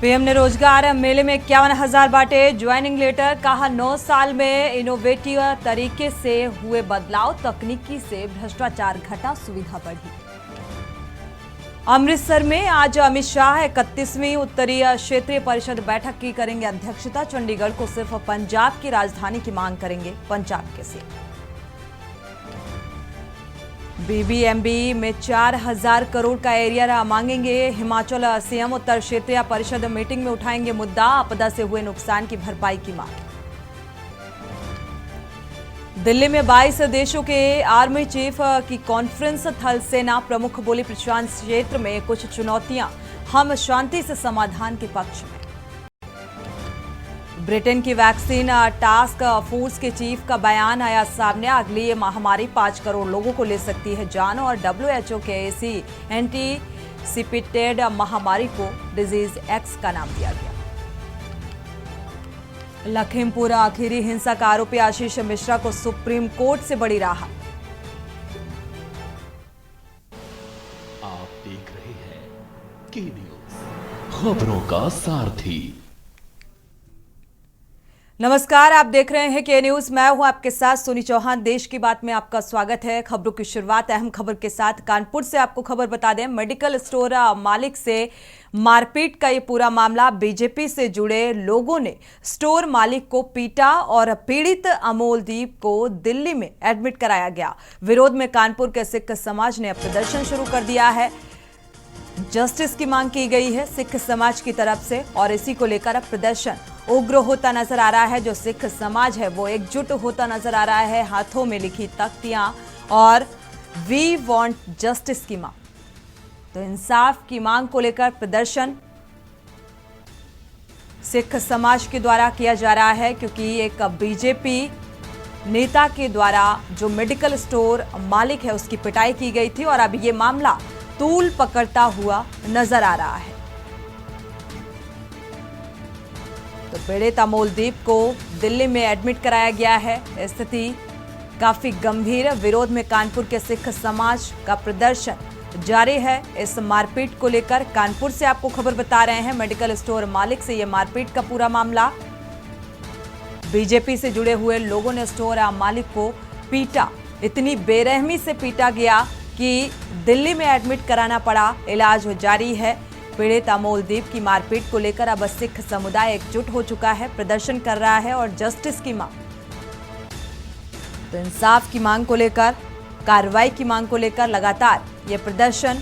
PM ने रोजगार मेले में 51,000 बांटे ज्वाइनिंग लेटर। कहा 9 साल में इनोवेटिव तरीके से हुए बदलाव, तकनीकी से भ्रष्टाचार घटा, सुविधा बढ़ी। अमृतसर में आज अमित शाह 31वीं उत्तरी क्षेत्रीय परिषद बैठक की करेंगे अध्यक्षता। चंडीगढ़ को सिर्फ पंजाब की राजधानी की मांग करेंगे पंजाब के सीएम। बीबीएमबी में 4,000 करोड़ का एरिया मांगेंगे हिमाचल सीएम। उत्तर क्षेत्रीय परिषद मीटिंग में उठाएंगे मुद्दा, आपदा से हुए नुकसान की भरपाई की मांग। दिल्ली में 22 देशों के आर्मी चीफ की कॉन्फ्रेंस। थल सेना प्रमुख बोले प्रशांत क्षेत्र में कुछ चुनौतियां, हम शांति से समाधान के पक्ष में। ब्रिटेन की वैक्सीन टास्क फोर्स के चीफ का बयान आया सामने। अगली ये महामारी 5 करोड़ लोगों को ले सकती है जान, और डब्ल्यूएचओ के इसी एंटीसिपेटेड महामारी को डिजीज एक्स का नाम दिया गया। लखीमपुर आखिरी हिंसा का आरोपी आशीष मिश्रा को सुप्रीम कोर्ट से बड़ी राहत। आप देख रहे हैं के न्यूज, खबरों का सारथी। नमस्कार, आप देख रहे हैं के न्यूज। मैं हूं आपके साथ सोनी चौहान। देश की बात में आपका स्वागत है। खबरों की शुरुआत अहम खबर के साथ कानपुर से आपको खबर बता दें। मेडिकल स्टोर मालिक से मारपीट का ये पूरा मामला। बीजेपी से जुड़े लोगों ने स्टोर मालिक को पीटा और पीड़ित अमोलदीप को दिल्ली में एडमिट कराया गया। विरोध में कानपुर के सिख समाज ने प्रदर्शन शुरू कर दिया है। जस्टिस की मांग की गई है सिख समाज की तरफ से, और इसी को लेकर अब प्रदर्शन उग्र होता नजर आ रहा है। जो सिख समाज है वो एकजुट होता नजर आ रहा है। हाथों में लिखी तख्तियां और वी वांट जस्टिस की मांग, तो इंसाफ की मांग को लेकर प्रदर्शन सिख समाज के द्वारा किया जा रहा है, क्योंकि एक बीजेपी नेता के द्वारा जो मेडिकल स्टोर मालिक है उसकी पिटाई की गई थी, और अब ये मामला तूल पकड़ता हुआ नजर आ रहा है। तो पीड़ित अमोलदीप को दिल्ली में एडमिट कराया गया है। स्थिति काफी गंभीर। विरोध में कानपुर के सिख समाज का प्रदर्शन जारी है। इस मारपीट को लेकर कानपुर से आपको खबर बता रहे हैं। मेडिकल स्टोर मालिक से यह मारपीट का पूरा मामला। बीजेपी से जुड़े हुए लोगों ने स्टोर मालिक को पीटा, इतनी बेरहमी से पीटा गया कि दिल्ली में एडमिट कराना पड़ा। इलाज जारी है। पीड़ित अमोलदीप की मारपीट को लेकर अब सिख समुदाय एकजुट हो चुका है, प्रदर्शन कर रहा है, और जस्टिस की मांग, तो इंसाफ की मांग को लेकर, कार्रवाई की मांग को लेकर लगातार यह प्रदर्शन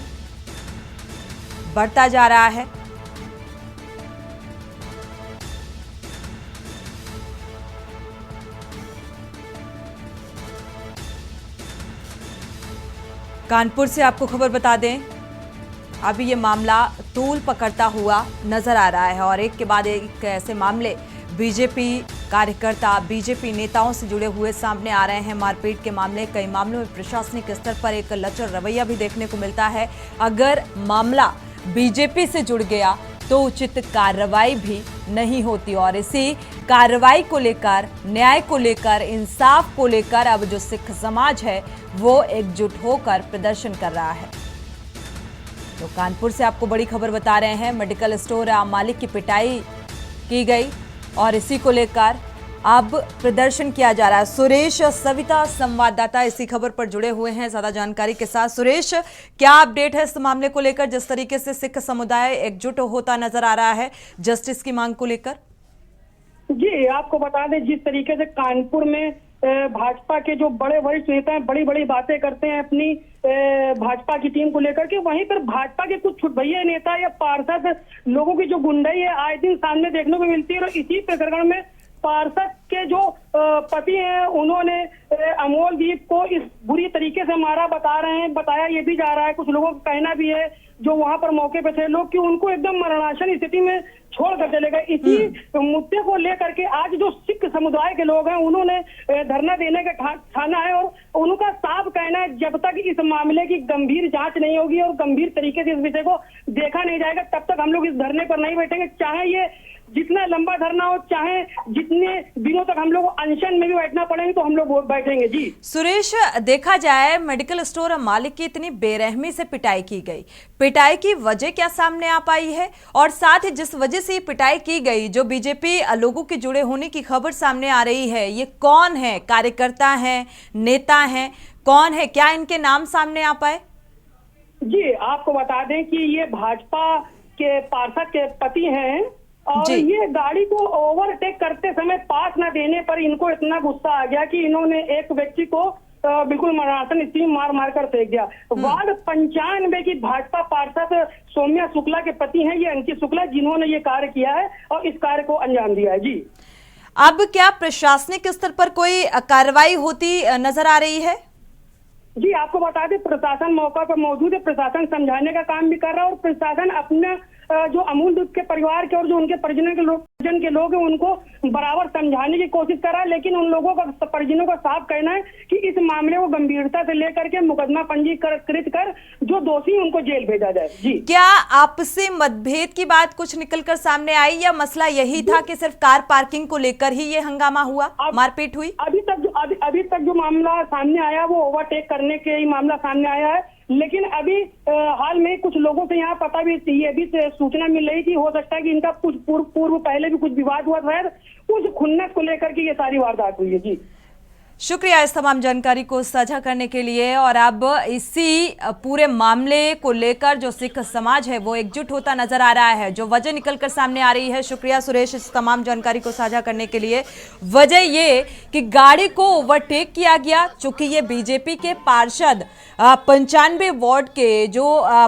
बढ़ता जा रहा है। कानपुर से आपको खबर बता दें, अभी ये मामला तूल पकड़ता हुआ नजर आ रहा है, और एक के बाद एक ऐसे मामले बीजेपी कार्यकर्ता, बीजेपी नेताओं से जुड़े हुए सामने आ रहे हैं। मारपीट के मामले, कई मामलों में प्रशासनिक स्तर पर एक लचर रवैया भी देखने को मिलता है। अगर मामला बीजेपी से जुड़ गया तो उचित कार्रवाई भी नहीं होती, और इसी कार्रवाई को लेकर, न्याय को लेकर, इंसाफ को लेकर अब जो सिख समाज है वो एकजुट होकर प्रदर्शन कर रहा है। तो कानपुर से आपको बड़ी खबर बता रहे हैं। मेडिकल स्टोर मालिक की पिटाई की गई, और इसी को लेकर अब प्रदर्शन किया जा रहा है। सुरेश सविता संवाददाता इसी खबर पर जुड़े हुए हैं ज्यादा जानकारी के साथ। सुरेश, क्या अपडेट है इस मामले को लेकर, जिस तरीके से सिख समुदाय एकजुट होता नजर आ रहा है जस्टिस की मांग को लेकर? जी, आपको बता दें, जिस तरीके से कानपुर में भाजपा के जो बड़े वरिष्ठ नेता हैं बड़ी बड़ी बातें करते हैं अपनी भाजपा की टीम को लेकर के, वहीं पर भाजपा के कुछ छुटभैया नेता या पार्षद लोगों की जो गुंडाई है आए दिन सामने देखने को मिलती है। और इसी प्रकरण में पार्षद के जो पति हैं उन्होंने अमोलदीप को इस बुरी तरीके से मारा, बताया ये भी जा रहा है, कुछ लोगों का कहना भी है जो वहां पर मौके पे थे लोग, कि उनको एकदम मरणासन स्थिति में छोड़ कर चले गए। इसी मुद्दे को लेकर के आज जो सिख समुदाय के लोग हैं उन्होंने धरना देने का ठाना है, और उनका साफ कहना है जब तक इस मामले की गंभीर जांच नहीं होगी और गंभीर तरीके से इस विषय को देखा नहीं जाएगा तब तक हम लोग इस धरने पर नहीं बैठेंगे। चाहे ये जितना लंबा धरना हो, चाहे जितने दिनों तक हम लोग अनशन में भी बैठना पड़ेंगे तो हम लोग बैठेंगे जी। सुरेश, देखा जाए मेडिकल स्टोर मालिक की इतनी बेरहमी से पिटाई की गई, पिटाई की वजह क्या सामने आ पाई है? और साथ ही जिस वजह से ये पिटाई की गई, जो बीजेपी लोगों के जुड़े होने की खबर सामने आ रही है, ये कौन है? कार्यकर्ता हैं, नेता हैं, कौन है? क्या इनके नाम सामने आ पाए? जी, आपको बता दें कि ये भाजपा के पार्षद के पति हैं और ये गाड़ी को ओवरटेक करते समय पास न देने पर इनको इतना गुस्सा आ गया कि इन्होंने एक व्यक्ति को बिल्कुल मरासन स्टीम मार कर फेंक दिया। वार्ड 95 की भाजपा पार्षद सौम्या शुक्ला के पति हैं ये अंकित शुक्ला, जिन्होंने ये कार्य किया है और इस कार्य को अंजाम दिया है जी। अब क्या प्रशासनिक स्तर पर कोई कार्रवाई होती नजर आ रही है? जी, आपको बता दें प्रशासन मौका पर मौजूद है, प्रशासन समझाने का काम भी कर रहा है और प्रशासन अपने जो अमूल दूध के परिवार के और जो उनके परिजन के लोग हैं उनको बराबर समझाने की कोशिश कर रहा है, लेकिन उन लोगों का परिजनों का साफ कहना है कि इस मामले को गंभीरता से लेकर के मुकदमा पंजीकृत कर जो दोषी उनको जेल भेजा जाए जी। क्या आपसी मतभेद की बात कुछ निकलकर सामने आई या मसला यही था कि सिर्फ कार पार्किंग को लेकर ही ये हंगामा हुआ, मारपीट हुई? अभी तक जो मामला सामने आया वो ओवरटेक करने के ही मामला सामने आया है, लेकिन अभी हाल में कुछ लोगों से यहाँ पता भी ये भी सूचना मिल रही थी, हो सकता है कि इनका कुछ पूर्व पहले भी कुछ विवाद हुआ था, कुछ खुन्नस को लेकर के ये सारी वारदात हुई है जी। शुक्रिया इस तमाम जानकारी को साझा करने के लिए। और अब इसी पूरे मामले को लेकर जो सिख समाज है वो एकजुट होता नजर आ रहा है, जो वजह निकलकर सामने आ रही है। शुक्रिया सुरेश इस तमाम जानकारी को साझा करने के लिए। वजह ये कि गाड़ी को ओवरटेक किया गया, चूंकि ये बीजेपी के पार्षद 95 वार्ड के जो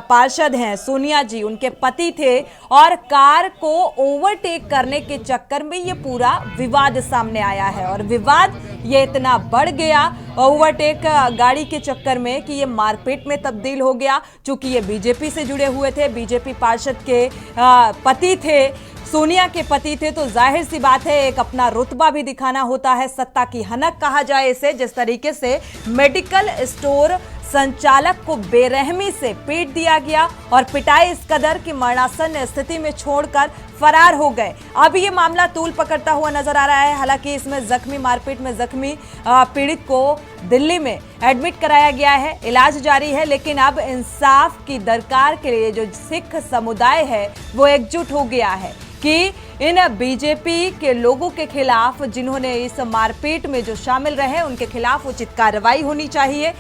पार्षद हैं सोनिया जी, उनके पति थे और कार को ओवरटेक करने के चक्कर में ये पूरा विवाद सामने आया है। और विवाद ये इतना बढ़ गया ओवरटेक गाड़ी के चक्कर में कि ये मारपीट में तब्दील हो गया। चूंकि ये बीजेपी से जुड़े हुए थे, बीजेपी पार्षद के पति थे, सोनिया के पति थे, तो जाहिर सी बात है एक अपना रुतबा भी दिखाना होता है, सत्ता की हनक कहा जाए इसे। जिस तरीके से मेडिकल स्टोर संचालक को बेरहमी से पीट दिया गया और पिटाई इस कदर की मरणासन स्थिति में छोड़कर फरार हो गए। अब ये मामला तूल पकड़ता हुआ नजर आ रहा है। हालांकि इसमें मारपीट में जख्मी पीड़ित को दिल्ली में एडमिट कराया गया है, इलाज जारी है, लेकिन अब इंसाफ की दरकार के लिए जो सिख समुदाय है वो एकजुट हो गया है कि इन बीजेपी के लोगों के खिलाफ, जिन्होंने इस मारपीट में जो शामिल रहे, उनके खिलाफ उचित कार्रवाई होनी चाहिए।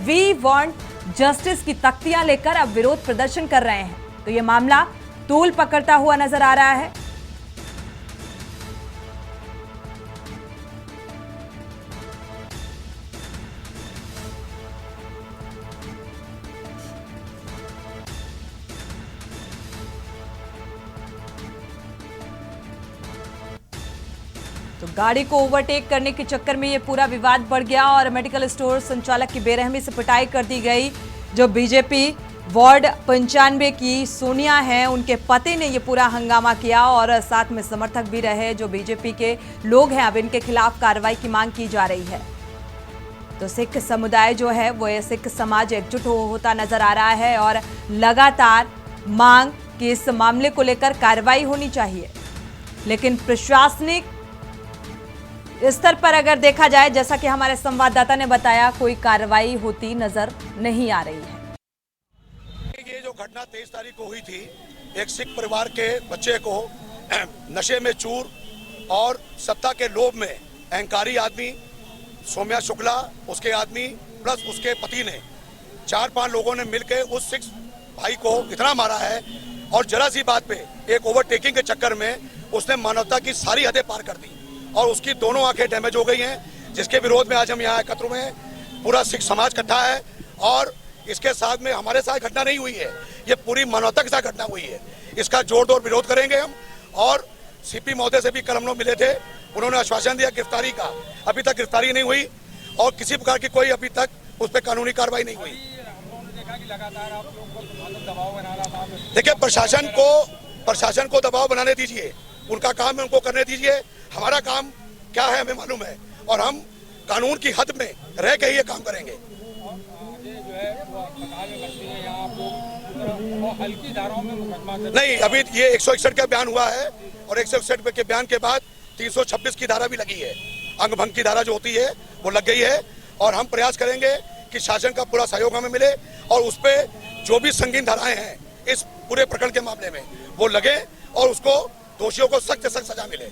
वी वांट जस्टिस की तख्तियां लेकर अब विरोध प्रदर्शन कर रहे हैं। तो ये मामला तूल पकड़ता हुआ नजर आ रहा है। तो गाड़ी को ओवरटेक करने के चक्कर में ये पूरा विवाद बढ़ गया और मेडिकल स्टोर संचालक की बेरहमी से पिटाई कर दी गई। जो बीजेपी वार्ड 95 की सोनिया हैं, उनके पति ने ये पूरा हंगामा किया और साथ में समर्थक भी रहे जो बीजेपी के लोग हैं। अब इनके खिलाफ कार्रवाई की मांग की जा रही है। तो सिख समुदाय जो है वो ये सिख समाज एकजुट होता नजर आ रहा है और लगातार मांग कि इस मामले को लेकर कार्रवाई होनी चाहिए। लेकिन प्रशासनिक स्तर पर अगर देखा जाए, जैसा कि हमारे संवाददाता ने बताया, कोई कार्रवाई होती नजर नहीं आ रही है। ये जो घटना 23 तारीख को हुई थी, एक सिख परिवार के बच्चे को नशे में चूर और सत्ता के लोभ में अहंकारी आदमी सौम्या शुक्ला, उसके आदमी प्लस उसके पति ने 4-5 लोगों ने मिलकर उस सिख भाई को इतना मारा है और जरा सी बात पे एक ओवरटेकिंग के चक्कर में उसने मानवता की सारी हदें पार कर दी और उसकी दोनों आंखें डैमेज हो गई हैं, जिसके विरोध में आज हम यहाँ एकत्र हुए हैं। पूरा सिख समाज इकट्ठा है और इसके साथ में हमारे साथ घटना नहीं हुई है, ये पूरी मानवता के साथ घटना हुई है। इसका जोरदार विरोध करेंगे हम। और सीपी महोदय से भी कल हम लोग मिले थे, उन्होंने आश्वासन दिया गिरफ्तारी का। अभी तक गिरफ्तारी नहीं हुई और किसी प्रकार की कोई अभी तक उस पर कानूनी कार्रवाई नहीं हुई। देखिए, प्रशासन को दबाव बनाने दीजिए, उनका काम है, उनको करने दीजिए। हमारा काम क्या है हमें मालूम है और हम कानून की हद में रह के ही ये काम करेंगे। नहीं, अभी ये 161 का बयान हुआ है और 161 के बयान के बाद 326 की धारा भी लगी है, अंग भंग की धारा जो होती है वो लग गई है। और हम प्रयास करेंगे कि शासन का पूरा सहयोग हमें मिले और उस पे जो भी संगीन धाराएं हैं इस पूरे प्रकरण के मामले में वो लगे और उसको दोषियों को सख्त से सख्त सजा मिले।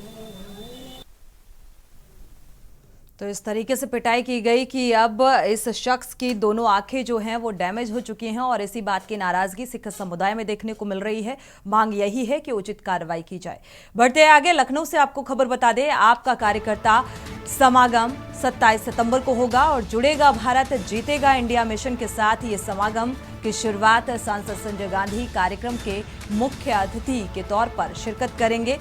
तो इस तरीके से पिटाई की गई कि अब इस शख्स की दोनों आंखें जो हैं वो डैमेज हो चुकी हैं और इसी बात की नाराजगी सिख समुदाय में देखने को मिल रही है। मांग यही है कि उचित कार्रवाई की जाए। बढ़ते आगे, लखनऊ से आपको खबर बता दें, आपका कार्यकर्ता समागम 27 सितंबर को होगा और जुड़ेगा भारत जीतेगा इंडिया मिशन के साथ ये समागम की शुरुआत सांसद संजय गांधी कार्यक्रम के मुख्य अतिथि के तौर पर शिरकत करेंगे।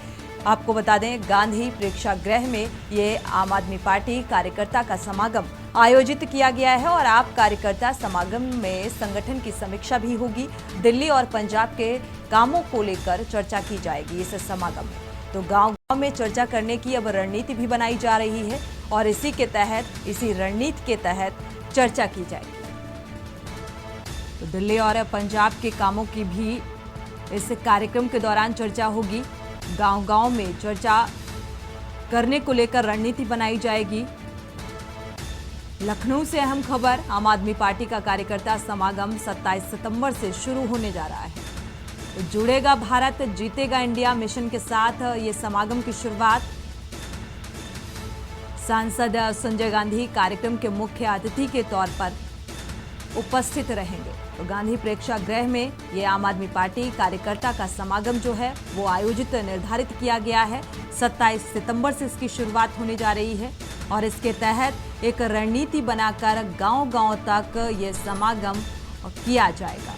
आपको बता दें, गांधी प्रेक्षागृह में ये आम आदमी पार्टी कार्यकर्ता का समागम आयोजित किया गया है और आप कार्यकर्ता समागम में संगठन की समीक्षा भी होगी। दिल्ली और पंजाब के कामों को लेकर चर्चा की जाएगी इस समागम में। तो गांव-गांव में चर्चा करने की अब रणनीति भी बनाई जा रही है और इसी रणनीति के तहत चर्चा की जाएगी। तो दिल्ली और पंजाब के कामों की भी इस कार्यक्रम के दौरान चर्चा होगी। गांव-गांव में चर्चा करने को लेकर रणनीति बनाई जाएगी। लखनऊ से अहम खबर, आम आदमी पार्टी का कार्यकर्ता समागम 27 सितंबर से शुरू होने जा रहा है। तो जुड़ेगा भारत जीतेगा इंडिया मिशन के साथ ये समागम की शुरुआत। सांसद संजय गांधी कार्यक्रम के मुख्य अतिथि के तौर पर उपस्थित रहेंगे। तो गांधी प्रेक्षागृह में ये आम आदमी पार्टी कार्यकर्ता का समागम जो है वो आयोजित निर्धारित किया गया है। 27 सितंबर से इसकी शुरुआत होने जा रही है और इसके तहत एक रणनीति बनाकर गांव-गांव तक ये समागम किया जाएगा।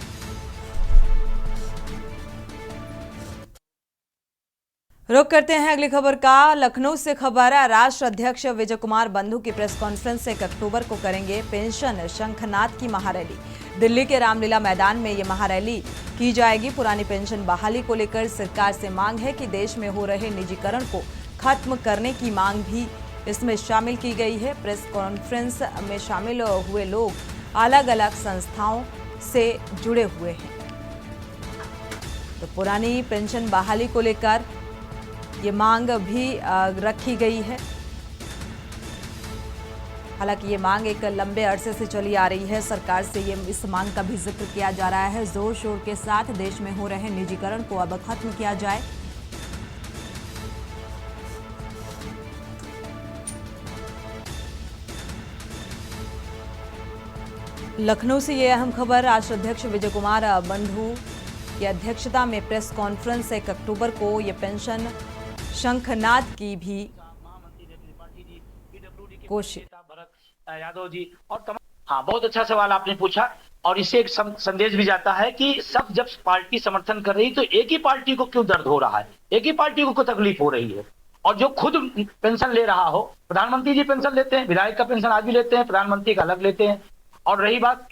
रुक करते हैं अगली खबर का। लखनऊ से खबर है, राष्ट्र अध्यक्ष विजय कुमार बंधु की प्रेस कॉन्फ्रेंस 1 अक्टूबर को करेंगे पेंशन शंखनाद की महारैली। दिल्ली के रामलीला मैदान में ये महारैली की जाएगी। पुरानी पेंशन बहाली को लेकर सरकार से मांग है कि देश में हो रहे निजीकरण को खत्म करने की मांग भी इसमें शामिल की गई है। प्रेस कॉन्फ्रेंस में शामिल हुए लोग अलग अलग संस्थाओं से जुड़े हुए हैं। तो पुरानी पेंशन बहाली को लेकर ये मांग भी रखी गई है। हालांकि ये मांग एक लंबे अरसे से चली आ रही है। सरकार से इस मांग का भी जिक्र किया जा रहा है। जोर शोर के साथ देश में हो रहे निजीकरण को अब खत्म किया जाए। लखनऊ से ये अहम खबर, राष्ट्र अध्यक्ष विजय कुमार बंधु की अध्यक्षता में प्रेस कॉन्फ्रेंस 1 अक्टूबर को ये पेंशन शंखनाद की भी कोशिश। यादव जी और हाँ, बहुत अच्छा सवाल आपने पूछा और इससे एक संदेश भी जाता है कि सब जब पार्टी समर्थन कर रही तो एक ही पार्टी को क्यों दर्द हो रहा है, एक ही पार्टी को क्यों तकलीफ हो रही है। और जो खुद पेंशन ले रहा हो, प्रधानमंत्री जी पेंशन लेते हैं, विधायक का पेंशन आज भी लेते हैं, प्रधानमंत्री का अलग लेते हैं। और रही बात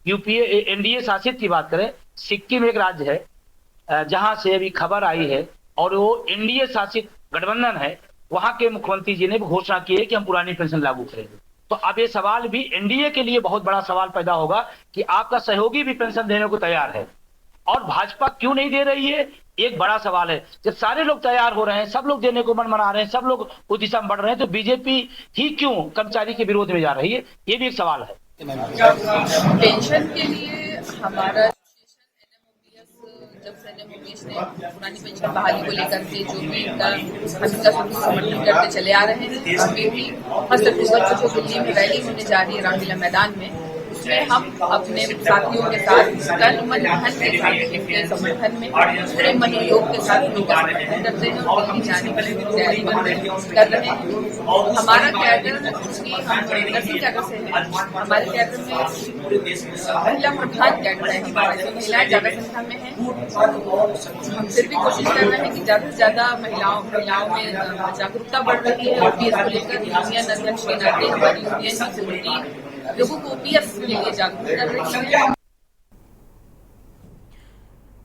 यूपीए एनडीए शासित की बात करें, सिक्किम एक राज्य है जहां से अभी खबर आई है और वो एनडीए शासित गठबंधन है, वहां के मुख्यमंत्री जी ने घोषणा की है कि हम पुरानी पेंशन लागू करेंगे। तो अब ये सवाल भी एनडीए के लिए बहुत बड़ा सवाल पैदा होगा कि आपका सहयोगी भी पेंशन देने को तैयार है और भाजपा क्यों नहीं दे रही है, एक बड़ा सवाल है। जब सारे लोग तैयार हो रहे हैं, सब लोग देने को मन मना रहे हैं, सब लोग उस दिशा में बढ़ रहे हैं, तो बीजेपी ही क्यों कर्मचारी के विरोध में जा रही है, ये भी एक सवाल है। पेंशन के लिए हमारा जब से एनएमओपीएस ने पुरानी पेंशन बहाली को लेकर के जो भी इनका समर्थन करते चले आ रहे हैं, अभी भी 1 अक्टूबर को जो दिल्ली में रैली होने जा रही है रामलीला मैदान में, उसमें हम अपने साथियों के साथ तन मन धन के साथ उनके समर्थन में पूरे मन योग के साथ उनका समर्थन करते हैं और दिल्ली जाने के लिए तैयारी कर रहे हैं। हमारा कैडर की हम नर्सिंग कैडर से है, हमारे कैडर में महिला प्रधान कैडर है, महिलाएं ज्यादा संख्या में है। हम फिर भी कोशिश कर रहे हैं कि ज्यादा से ज्यादा महिलाओं में जागरूकता बढ़ रही है। ओपीएस को लेकर यूनियन अध्यक्ष के नाते हमारी यूनियन की लोगों को ओपीएस के लिए जागरूक कर रही है।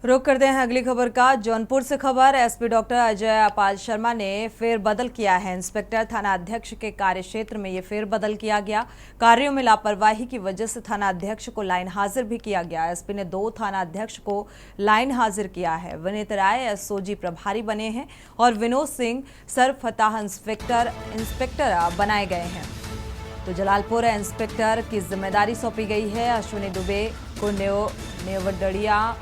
रुक करते हैं अगली खबर का। जौनपुर से खबर। एसपी डॉक्टर अजय पाल शर्मा ने फेरबदल किया है। इंस्पेक्टर थाना अध्यक्ष के कार्यक्षेत्र में ये फेरबदल किया गया। कार्यों में लापरवाही की वजह से थाना अध्यक्ष को लाइन हाजिर भी किया गया। एसपी ने 2 थाना अध्यक्ष को लाइन हाजिर किया है। विनीत राय एसओजी प्रभारी बने हैं और विनोद सिंह सरफताह इंस्पेक्टर बनाए गए हैं। तो जलालपुर इंस्पेक्टर की जिम्मेदारी सौंपी गई है। अश्विनी दुबे को नेवड़िया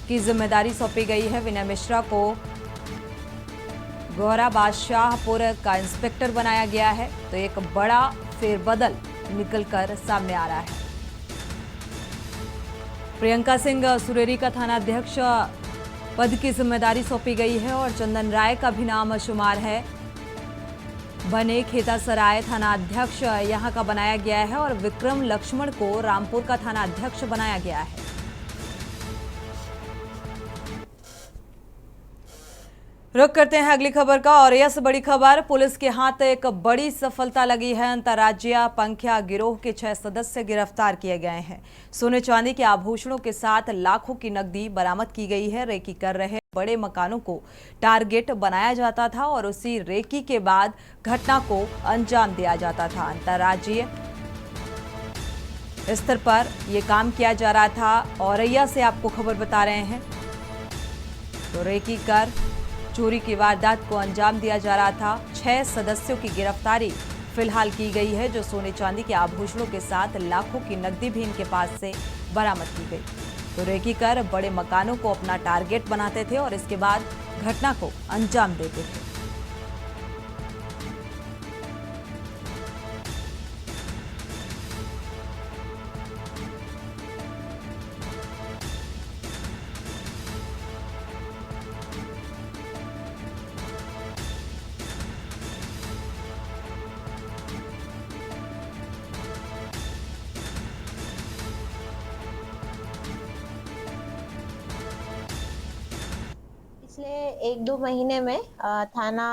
की जिम्मेदारी सौंपी गई है। विनय मिश्रा को गौरा बादशाहपुर का इंस्पेक्टर बनाया गया है। तो एक बड़ा फेरबदल निकलकर सामने आ रहा है। प्रियंका सिंह सुरेरी का थाना अध्यक्ष पद की जिम्मेदारी सौंपी गई है और चंदन राय का भी नाम शुमार है। बने खेतासराय थाना अध्यक्ष यहां का बनाया गया है और विक्रम लक्ष्मण को रामपुर का थाना अध्यक्ष बनाया गया है। रुक करते हैं अगली खबर का। और यह बड़ी खबर, पुलिस के हाथ एक बड़ी सफलता लगी है। अंतर्राज्यीय पंखिया गिरोह के 6 सदस्य गिरफ्तार किए गए हैं। सोने चांदी के आभूषणों के साथ लाखों की नकदी बरामद की गई है। रेकी कर रहे बड़े मकानों को टारगेट बनाया जाता था और उसी रेकी के बाद घटना को अंजाम दिया जाता था। अंतर्राज्यीय स्तर पर यह काम किया जा रहा था। औरैया से आपको खबर बता रहे हैं। तो रेकी कर चोरी की वारदात को अंजाम दिया जा रहा था। 6 सदस्यों की गिरफ्तारी फिलहाल की गई है, जो सोने चांदी के आभूषणों के साथ लाखों की नकदी भी इनके पास से बरामद की गई। तो रेकी कर बड़े मकानों को अपना टारगेट बनाते थे और इसके बाद घटना को अंजाम देते थे। पिछले 1-2 महीने में थाना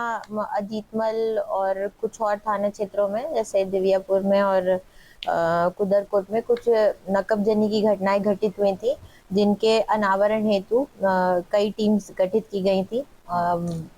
अजीतमल और कुछ और थाना क्षेत्रों में जैसे दिव्यापुर में और कुदरकोट में कुछ नकबजनी की घटनाएं घटित हुई थी, जिनके अनावरण हेतु कई टीम्स गठित की गई थी।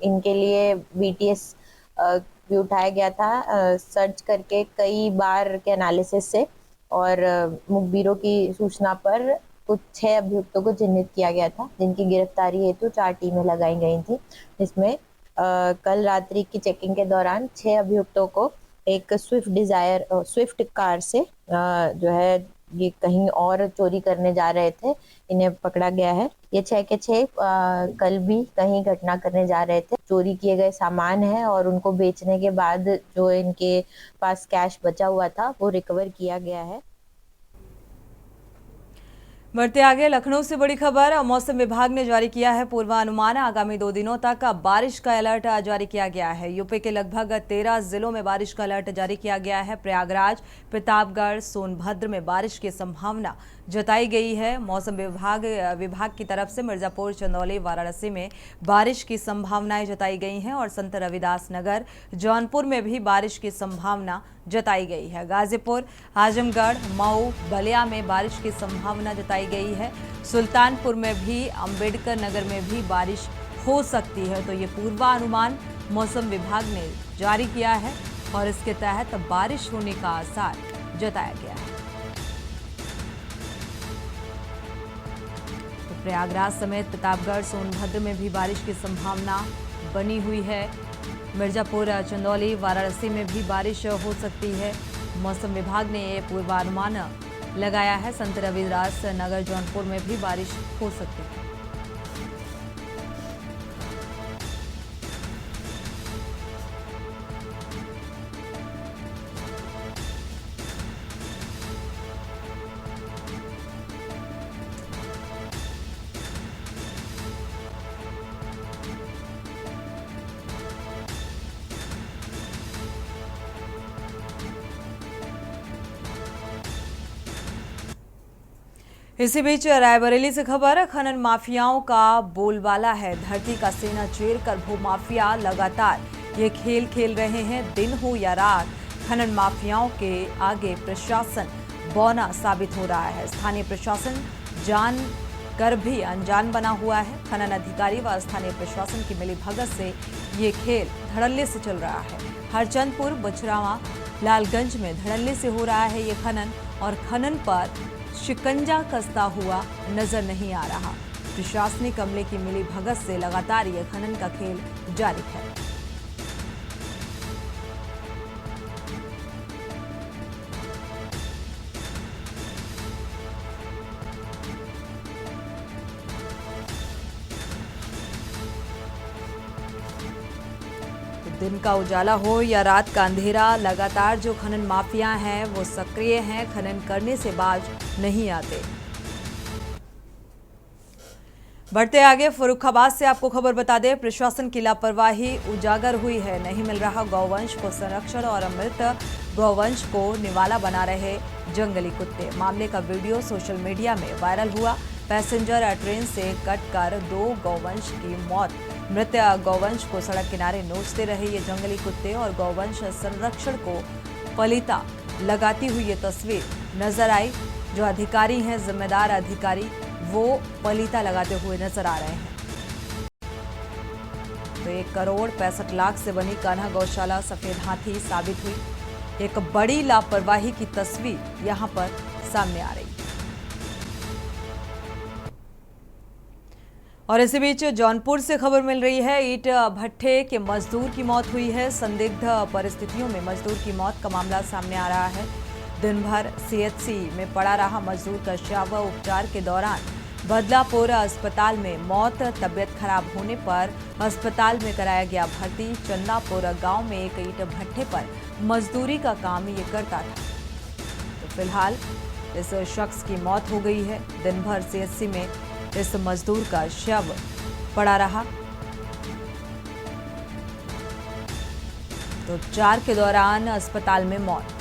इनके लिए बीटीएस भी उठाया गया था सर्च करके कई बार के एनालिसिस से, और मुखबिरों की सूचना पर कुछ 6 अभियुक्तों को चिन्हित किया गया था, जिनकी गिरफ्तारी हेतु 4 टीमें लगाई गई थी। जिसमें कल रात्रि की चेकिंग के दौरान 6 अभियुक्तों को एक स्विफ्ट कार से जो है ये कहीं और चोरी करने जा रहे थे, इन्हें पकड़ा गया है। ये 6 के 6 कल भी कहीं घटना करने जा रहे थे। चोरी किए गए सामान है और उनको बेचने के बाद जो इनके पास कैश बचा हुआ था वो रिकवर किया गया है। बढ़ते आगे, लखनऊ से बड़ी खबर। मौसम विभाग ने जारी किया है पूर्वानुमान। आगामी 2 दिनों तक बारिश का अलर्ट जारी किया गया है। यूपी के लगभग 13 जिलों में बारिश का अलर्ट जारी किया गया है। प्रयागराज, प्रतापगढ़, सोनभद्र में बारिश की संभावना जताई गई है। मौसम विभाग की तरफ से मिर्जापुर, चंदौली, वाराणसी में बारिश की संभावनाएं जताई गई हैं और संत रविदास नगर, जौनपुर में भी बारिश की संभावना जताई गई है। गाजीपुर, आजमगढ़, मऊ, बलिया में बारिश की संभावना जताई गई है। सुल्तानपुर में भी, अंबेडकर नगर में भी बारिश हो सकती है। तो ये पूर्वानुमान मौसम विभाग ने जारी किया है और इसके तहत बारिश होने का आसार जताया गया है। तो प्रयागराज समेत प्रतापगढ़, सोनभद्र में भी बारिश की संभावना बनी हुई है। मिर्जापुर, चंदौली, वाराणसी में भी बारिश हो सकती है। मौसम विभाग ने ये पूर्वानुमान लगाया है। संत रविदास नगर, जौनपुर में भी बारिश हो सकती है। इसी बीच रायबरेली से खबर। खनन माफियाओं का बोलबाला है। धरती का सीना चीर कर भूमाफिया लगातार ये खेल खेल रहे हैं। दिन हो या रात, खनन माफियाओं के आगे प्रशासन बौना साबित हो रहा है। स्थानीय प्रशासन जान कर भी अनजान बना हुआ है। खनन अधिकारी व स्थानीय प्रशासन की मिलीभगत से ये खेल धड़ल्ले से चल रहा है। हरचंदपुर, बछरावा, लालगंज में धड़ल्ले से हो रहा है ये खनन, और खनन पर शिकंजा कसता हुआ नजर नहीं आ रहा। प्रशासनिक अमले की मिलीभगत से लगातार ये खनन का खेल जारी है। दिन का उजाला हो या रात का अंधेरा, लगातार जो खनन माफिया हैं वो सक्रिय हैं, खनन करने से बाज नहीं आते। बढ़ते आगे, फर्रुखाबाद से आपको खबर बता दें, प्रशासन की लापरवाही उजागर हुई है। नहीं मिल रहा गौवंश को संरक्षण और मृत गौवंश को निवाला बना रहे जंगली कुत्ते। मामले का वीडियो सोशल मीडिया में वायरल हुआ। पैसेंजर ट्रेन से कटकर 2 गौवंश की मौत। मृत गौवंश को सड़क किनारे नोचते रहे ये जंगली कुत्ते, और गौवंश संरक्षण को पलीता लगाती हुई ये तस्वीर नजर आई। जो अधिकारी हैं, जिम्मेदार अधिकारी, वो पलीता लगाते हुए नजर आ रहे हैं। तो 1 करोड़ 65 लाख से बनी कान्हा गौशाला सफेद हाथी साबित हुई। एक बड़ी लापरवाही की तस्वीर यहां पर सामने आ रही। और इसी बीच जौनपुर से खबर मिल रही है, ईंट भट्ठे के मजदूर की मौत हुई है। संदिग्ध परिस्थितियों में मजदूर की मौत का मामला सामने आ रहा है। दिन भर सीएचसी में पड़ा रहा मजदूर का शव उपचार के दौरान बदलापुर अस्पताल में मौत। तबियत खराब होने पर अस्पताल में कराया गया भर्ती। चंदापुर गांव में एक ईंट भट्ठे पर मजदूरी का काम ये करता था। तो फिलहाल इस शख्स की मौत हो गई है। दिन भर सीएचसी में इस मजदूर का शव पड़ा रहा। तो उपचार के दौरान अस्पताल में मौत।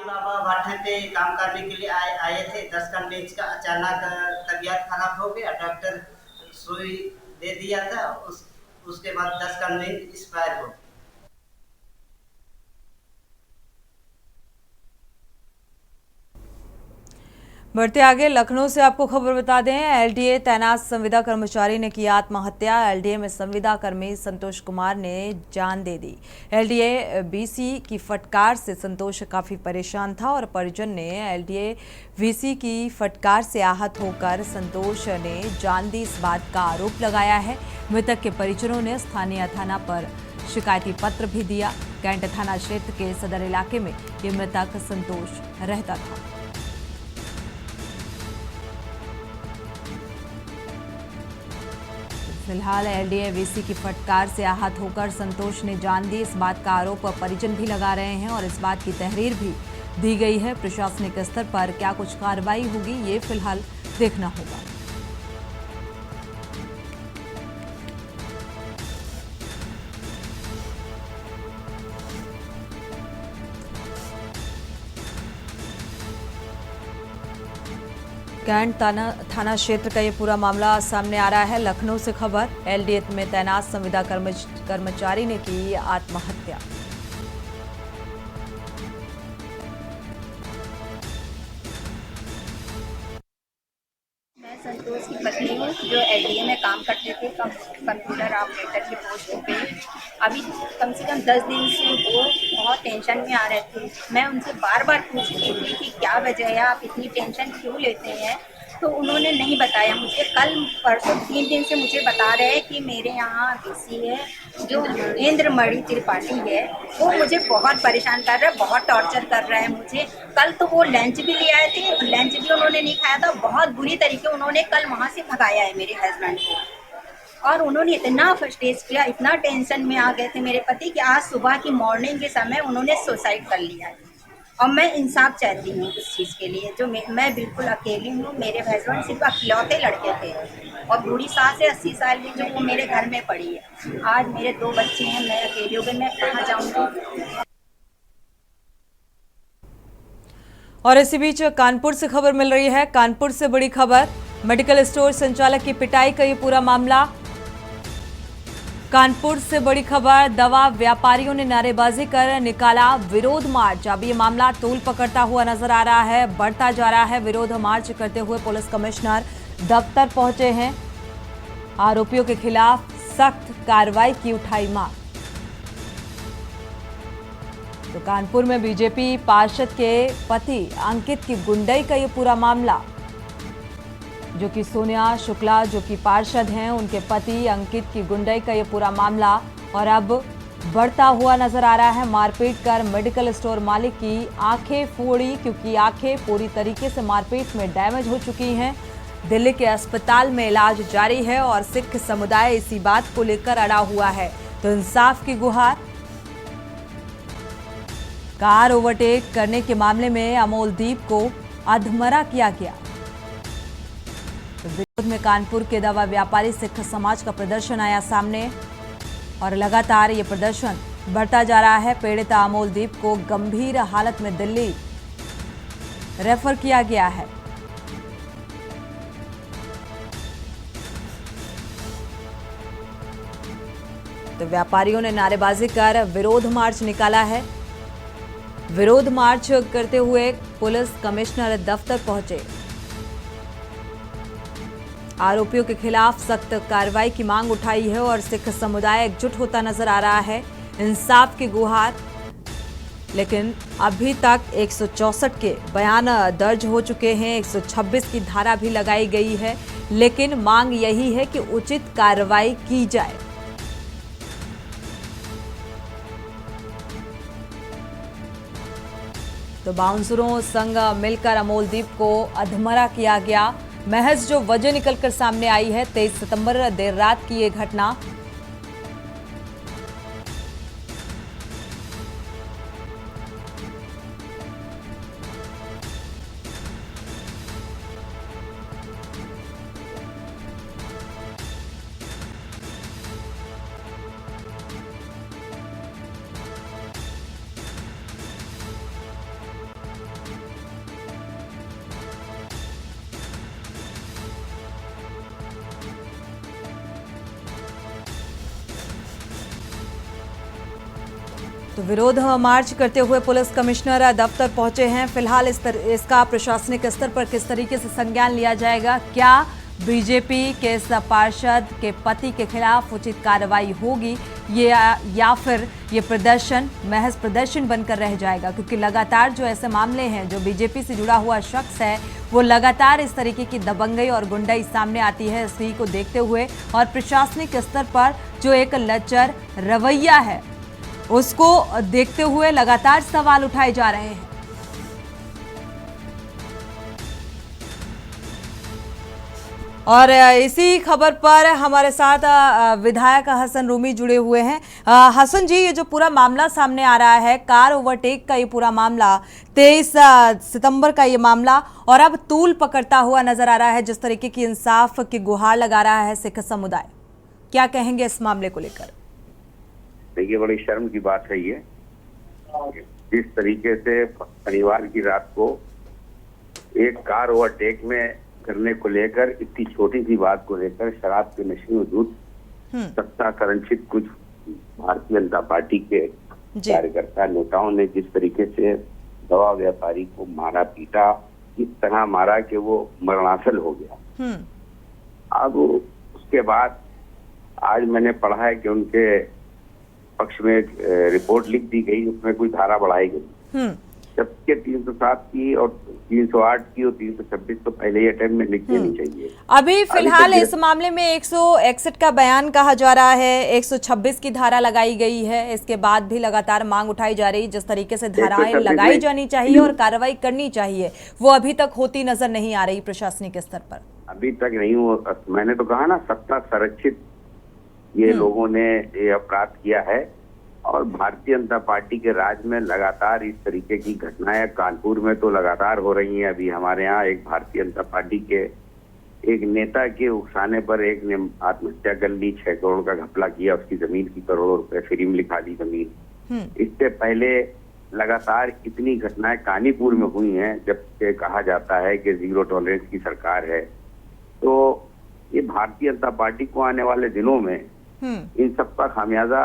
बाबा भट्टे पे काम करने के लिए आए थे। 10 का बेच का अचानक तबीयत खराब हो गया। डॉक्टर सुई दे दिया था। उसके बाद 10 का एक्सपायर हो गया। बढ़ते आगे, लखनऊ से आपको खबर बता दें, एलडीए तैनात संविदा कर्मचारी ने की आत्महत्या। एलडीए में संविदा कर्मी संतोष कुमार ने जान दे दी। एलडीए बीसी की फटकार से संतोष काफी परेशान था और परिजन ने एलडीए वीसी की फटकार से आहत होकर संतोष ने जान दी, इस बात का आरोप लगाया है। मृतक के परिजनों ने स्थानीय थाना पर शिकायती पत्र भी दिया। कैंट थाना क्षेत्र के सदर इलाके में ये मृतक संतोष रहता था। फिलहाल एलडीए वीसी की फटकार से आहत होकर संतोष ने जान दी, इस बात का आरोप परिजन भी लगा रहे हैं और इस बात की तहरीर भी दी गई है। प्रशासनिक स्तर पर क्या कुछ कार्रवाई होगी, ये फिलहाल देखना होगा। कैंट थाना क्षेत्र का ये पूरा मामला सामने आ रहा है। लखनऊ से खबर, एलडीए में तैनात संविदा कर्मचारी ने की आत्महत्या। मैं संतोष की पत्नी हूँ जो एलडीए में काम करते थे कंप्यूटर ऑपरेटर की पोस्ट पे। अभी कम से कम 10 दिन से वो बहुत टेंशन में आ रहे थे। मैं उनसे बार बार पूछ रही थी कि क्या वजह है, आप इतनी टेंशन क्यों लेते हैं, तो उन्होंने नहीं बताया मुझे। कल परसों 3 दिन से मुझे बता रहे हैं कि मेरे यहाँ बीसी है जो इंद्रमणि त्रिपाठी है, वो मुझे बहुत परेशान कर रहा है, बहुत टॉर्चर कर रहा है मुझे। कल तो वो लंच भी ले आए थे, लंच भी उन्होंने नहीं खाया था। बहुत बुरी तरीके उन्होंने कल वहाँ से भगाया है मेरे हस्बैंड को। और उन्होंने इतना फ्रस्ट्रेट किया, इतना टेंशन में आ गए थे मेरे पति कि आज सुबह की मॉर्निंग के समय उन्होंने सुसाइड कर लिया है। और मैं इंसाफ चाहती हूँ इस चीज़ के लिए, जो मैं बिल्कुल अकेली हूँ, मेरे हस्बैंड सिर्फ इकलौते लड़के थे और बूढ़ी सास है 80 साल की, जो वो मेरे घर में पड़ी है। आज मेरे 2 बच्चे हैं, मैं अकेली हो गई, मैं कहाँ जाऊँगी। और इसी बीच कानपुर से खबर मिल रही है। कानपुर से बड़ी खबर, मेडिकल स्टोर संचालक की पिटाई का ये पूरा मामला। कानपुर से बड़ी खबर, दवा व्यापारियों ने नारेबाजी कर निकाला विरोध मार्च। अब ये मामला तूल पकड़ता हुआ नजर आ रहा है, बढ़ता जा रहा है। विरोध मार्च करते हुए पुलिस कमिश्नर दफ्तर पहुंचे हैं। आरोपियों के खिलाफ सख्त कार्रवाई की उठाई मांग। तो कानपुर में बीजेपी पार्षद के पति अंकित की गुंडई का ये पूरा मामला, जो कि सोनिया शुक्ला जो कि पार्षद हैं, उनके पति अंकित की गुंडई का ये पूरा मामला और अब बढ़ता हुआ नजर आ रहा है। मारपीट कर मेडिकल स्टोर मालिक की आंखें फोड़ी, क्योंकि आंखें पूरी तरीके से मारपीट में डैमेज हो चुकी हैं। दिल्ली के अस्पताल में इलाज जारी है और सिख समुदाय इसी बात को लेकर अड़ा हुआ है। तो इंसाफ की गुहार। कार ओवरटेक करने के मामले में अमोलदीप को अधमरा किया गया। विरोध में कानपुर के दवा व्यापारी सिख समाज का प्रदर्शन आया सामने और लगातार ये प्रदर्शन बढ़ता जा रहा है। पीड़िता अमोलदीप को गंभीर हालत में दिल्ली रेफर किया गया है। तो व्यापारियों ने नारेबाजी कर विरोध मार्च निकाला है। विरोध मार्च करते हुए पुलिस कमिश्नर दफ्तर पहुंचे। आरोपियों के खिलाफ सख्त कार्रवाई की मांग उठाई है और सिख समुदाय एकजुट होता नजर आ रहा है। इंसाफ की गुहार। लेकिन अभी तक 164 के बयान दर्ज हो चुके हैं, 126 की धारा भी लगाई गई है, लेकिन मांग यही है कि उचित कार्रवाई की जाए। तो बाउंसरों संग मिलकर अमोलदीप को अधमरा किया गया। महज जो वजह निकलकर सामने आई है, 23 सितंबर देर रात की ये घटना। तो विरोध मार्च करते हुए पुलिस कमिश्नर दफ्तर पहुंचे हैं। फिलहाल इसका प्रशासनिक स्तर पर किस तरीके से संज्ञान लिया जाएगा, क्या बीजेपी के इस पार्षद के पति के खिलाफ उचित कार्रवाई होगी, ये या फिर ये प्रदर्शन महज प्रदर्शन बनकर रह जाएगा, क्योंकि लगातार जो ऐसे मामले हैं, जो बीजेपी से जुड़ा हुआ शख्स है वो लगातार इस तरीके की दबंगई और गुंडाई सामने आती है। इसी को देखते हुए और प्रशासनिक स्तर पर जो एक लचर रवैया है उसको देखते हुए लगातार सवाल उठाए जा रहे हैं। और इसी खबर पर हमारे साथ विधायक हसन रूमी जुड़े हुए हैं। हसन जी, ये जो पूरा मामला सामने आ रहा है, कार ओवरटेक का ये पूरा मामला, 23 सितंबर का ये मामला, और अब तूल पकड़ता हुआ नजर आ रहा है, जिस तरीके की इंसाफ की गुहार लगा रहा है सिख समुदाय, क्या कहेंगे इस मामले को लेकर? देखिए, बड़ी शर्म की बात है ये, जिस तरीके से शनिवार की रात को एक कार ओवरटेक में करने को लेकर, इतनी छोटी सी बात को लेकर शराब के नशे में धुत सत्ता संरक्षित कुछ भारतीय जनता पार्टी के कार्यकर्ता नेताओं ने जिस तरीके से दवा व्यापारी को मारा पीटा, इस तरह मारा कि वो मरणासल हो गया। अब उसके बाद आज मैंने पढ़ा है कि उनके पक्ष में एक रिपोर्ट लिख दी गई, उसमें कोई धारा बढ़ाई गई, जबकि 307 की और 308 की और 326 तो पहले ही अटेम्प्ट में लिख देनी चाहिए। अभी फिलहाल इस मामले में 161 का बयान कहा जा रहा है, 126 की धारा लगाई गई है। इसके बाद भी लगातार मांग उठाई जा रही, जिस तरीके से धाराएं लगाई जानी चाहिए और कार्रवाई करनी चाहिए, वो अभी तक होती नजर नहीं आ रही प्रशासनिक स्तर पर। अभी तक नहीं हो, मैंने तो कहा ना, सत्ता संरक्षित ये लोगों ने ये अपराध किया है। और भारतीय जनता पार्टी के राज में लगातार इस तरीके की घटनाएं कानपुर में तो लगातार हो रही हैं। अभी हमारे यहाँ एक भारतीय जनता पार्टी के एक नेता के उकसाने पर एक ने आत्महत्या कर ली, 6 करोड़ का घपला किया, उसकी जमीन की करोड़ों रुपए फ्री में लिखा दी जमीन। इससे पहले लगातार इतनी घटनाएं कानीपुर में हुई हैं, जब कहा जाता है कि जीरो टॉलरेंस की सरकार है। तो ये भारतीय जनता पार्टी को आने वाले दिनों में इन सब का खामियाजा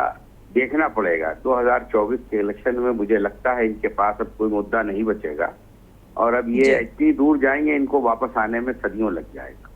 देखना पड़ेगा। 2024 के इलेक्शन में मुझे लगता है इनके पास अब कोई मुद्दा नहीं बचेगा और अब ये इतनी दूर जाएंगे, इनको वापस आने में सदियों लग जाएगा।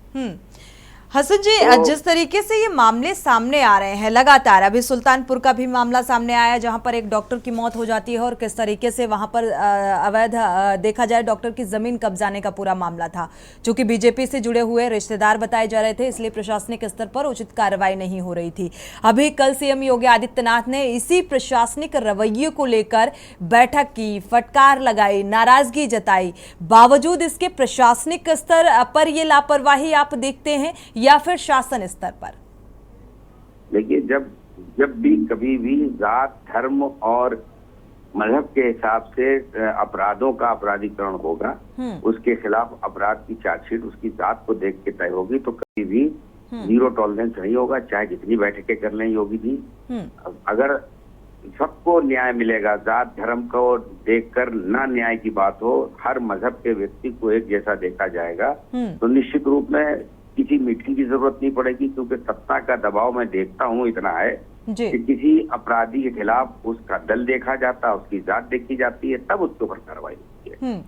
हसन जी, जिस तरीके से ये मामले सामने आ रहे हैं लगातार, अभी सुल्तानपुर का भी मामला सामने आया जहां पर एक डॉक्टर की मौत हो जाती है और किस तरीके से वहां पर अवैध देखा जाए डॉक्टर की जमीन कब्जाने का पूरा मामला था। चूंकि बीजेपी से जुड़े हुए रिश्तेदार बताए जा रहे थे, इसलिए प्रशासनिक स्तर पर उचित कार्रवाई नहीं हो रही थी। अभी कल सीएम योगी आदित्यनाथ ने इसी प्रशासनिक रवैये को लेकर बैठक की, फटकार लगाई, नाराजगी जताई। बावजूद इसके प्रशासनिक स्तर पर ये लापरवाही आप देखते हैं या फिर शासन स्तर पर? देखिए, जब भी कभी भी जात, धर्म और मजहब के हिसाब से अपराधों का अपराधीकरण होगा, उसके खिलाफ अपराध की चार्जशीट उसकी जात को देख के तय होगी, तो कभी भी जीरो टॉलरेंस नहीं होगा, चाहे जितनी बैठकें कर लें योगी जी। अगर सबको न्याय मिलेगा, जात धर्म को देखकर ना न्याय की बात हो, हर मजहब के व्यक्ति को एक जैसा देखा जाएगा, तो निश्चित रूप में किसी मीटिंग की जरूरत नहीं पड़ेगी। क्योंकि सत्ता का दबाव मैं देखता हूँ इतना है कि किसी अपराधी के खिलाफ उसका दल देखा जाता है, उसकी जात देखी जाती है, तब उसके ऊपर कार्रवाई होती है।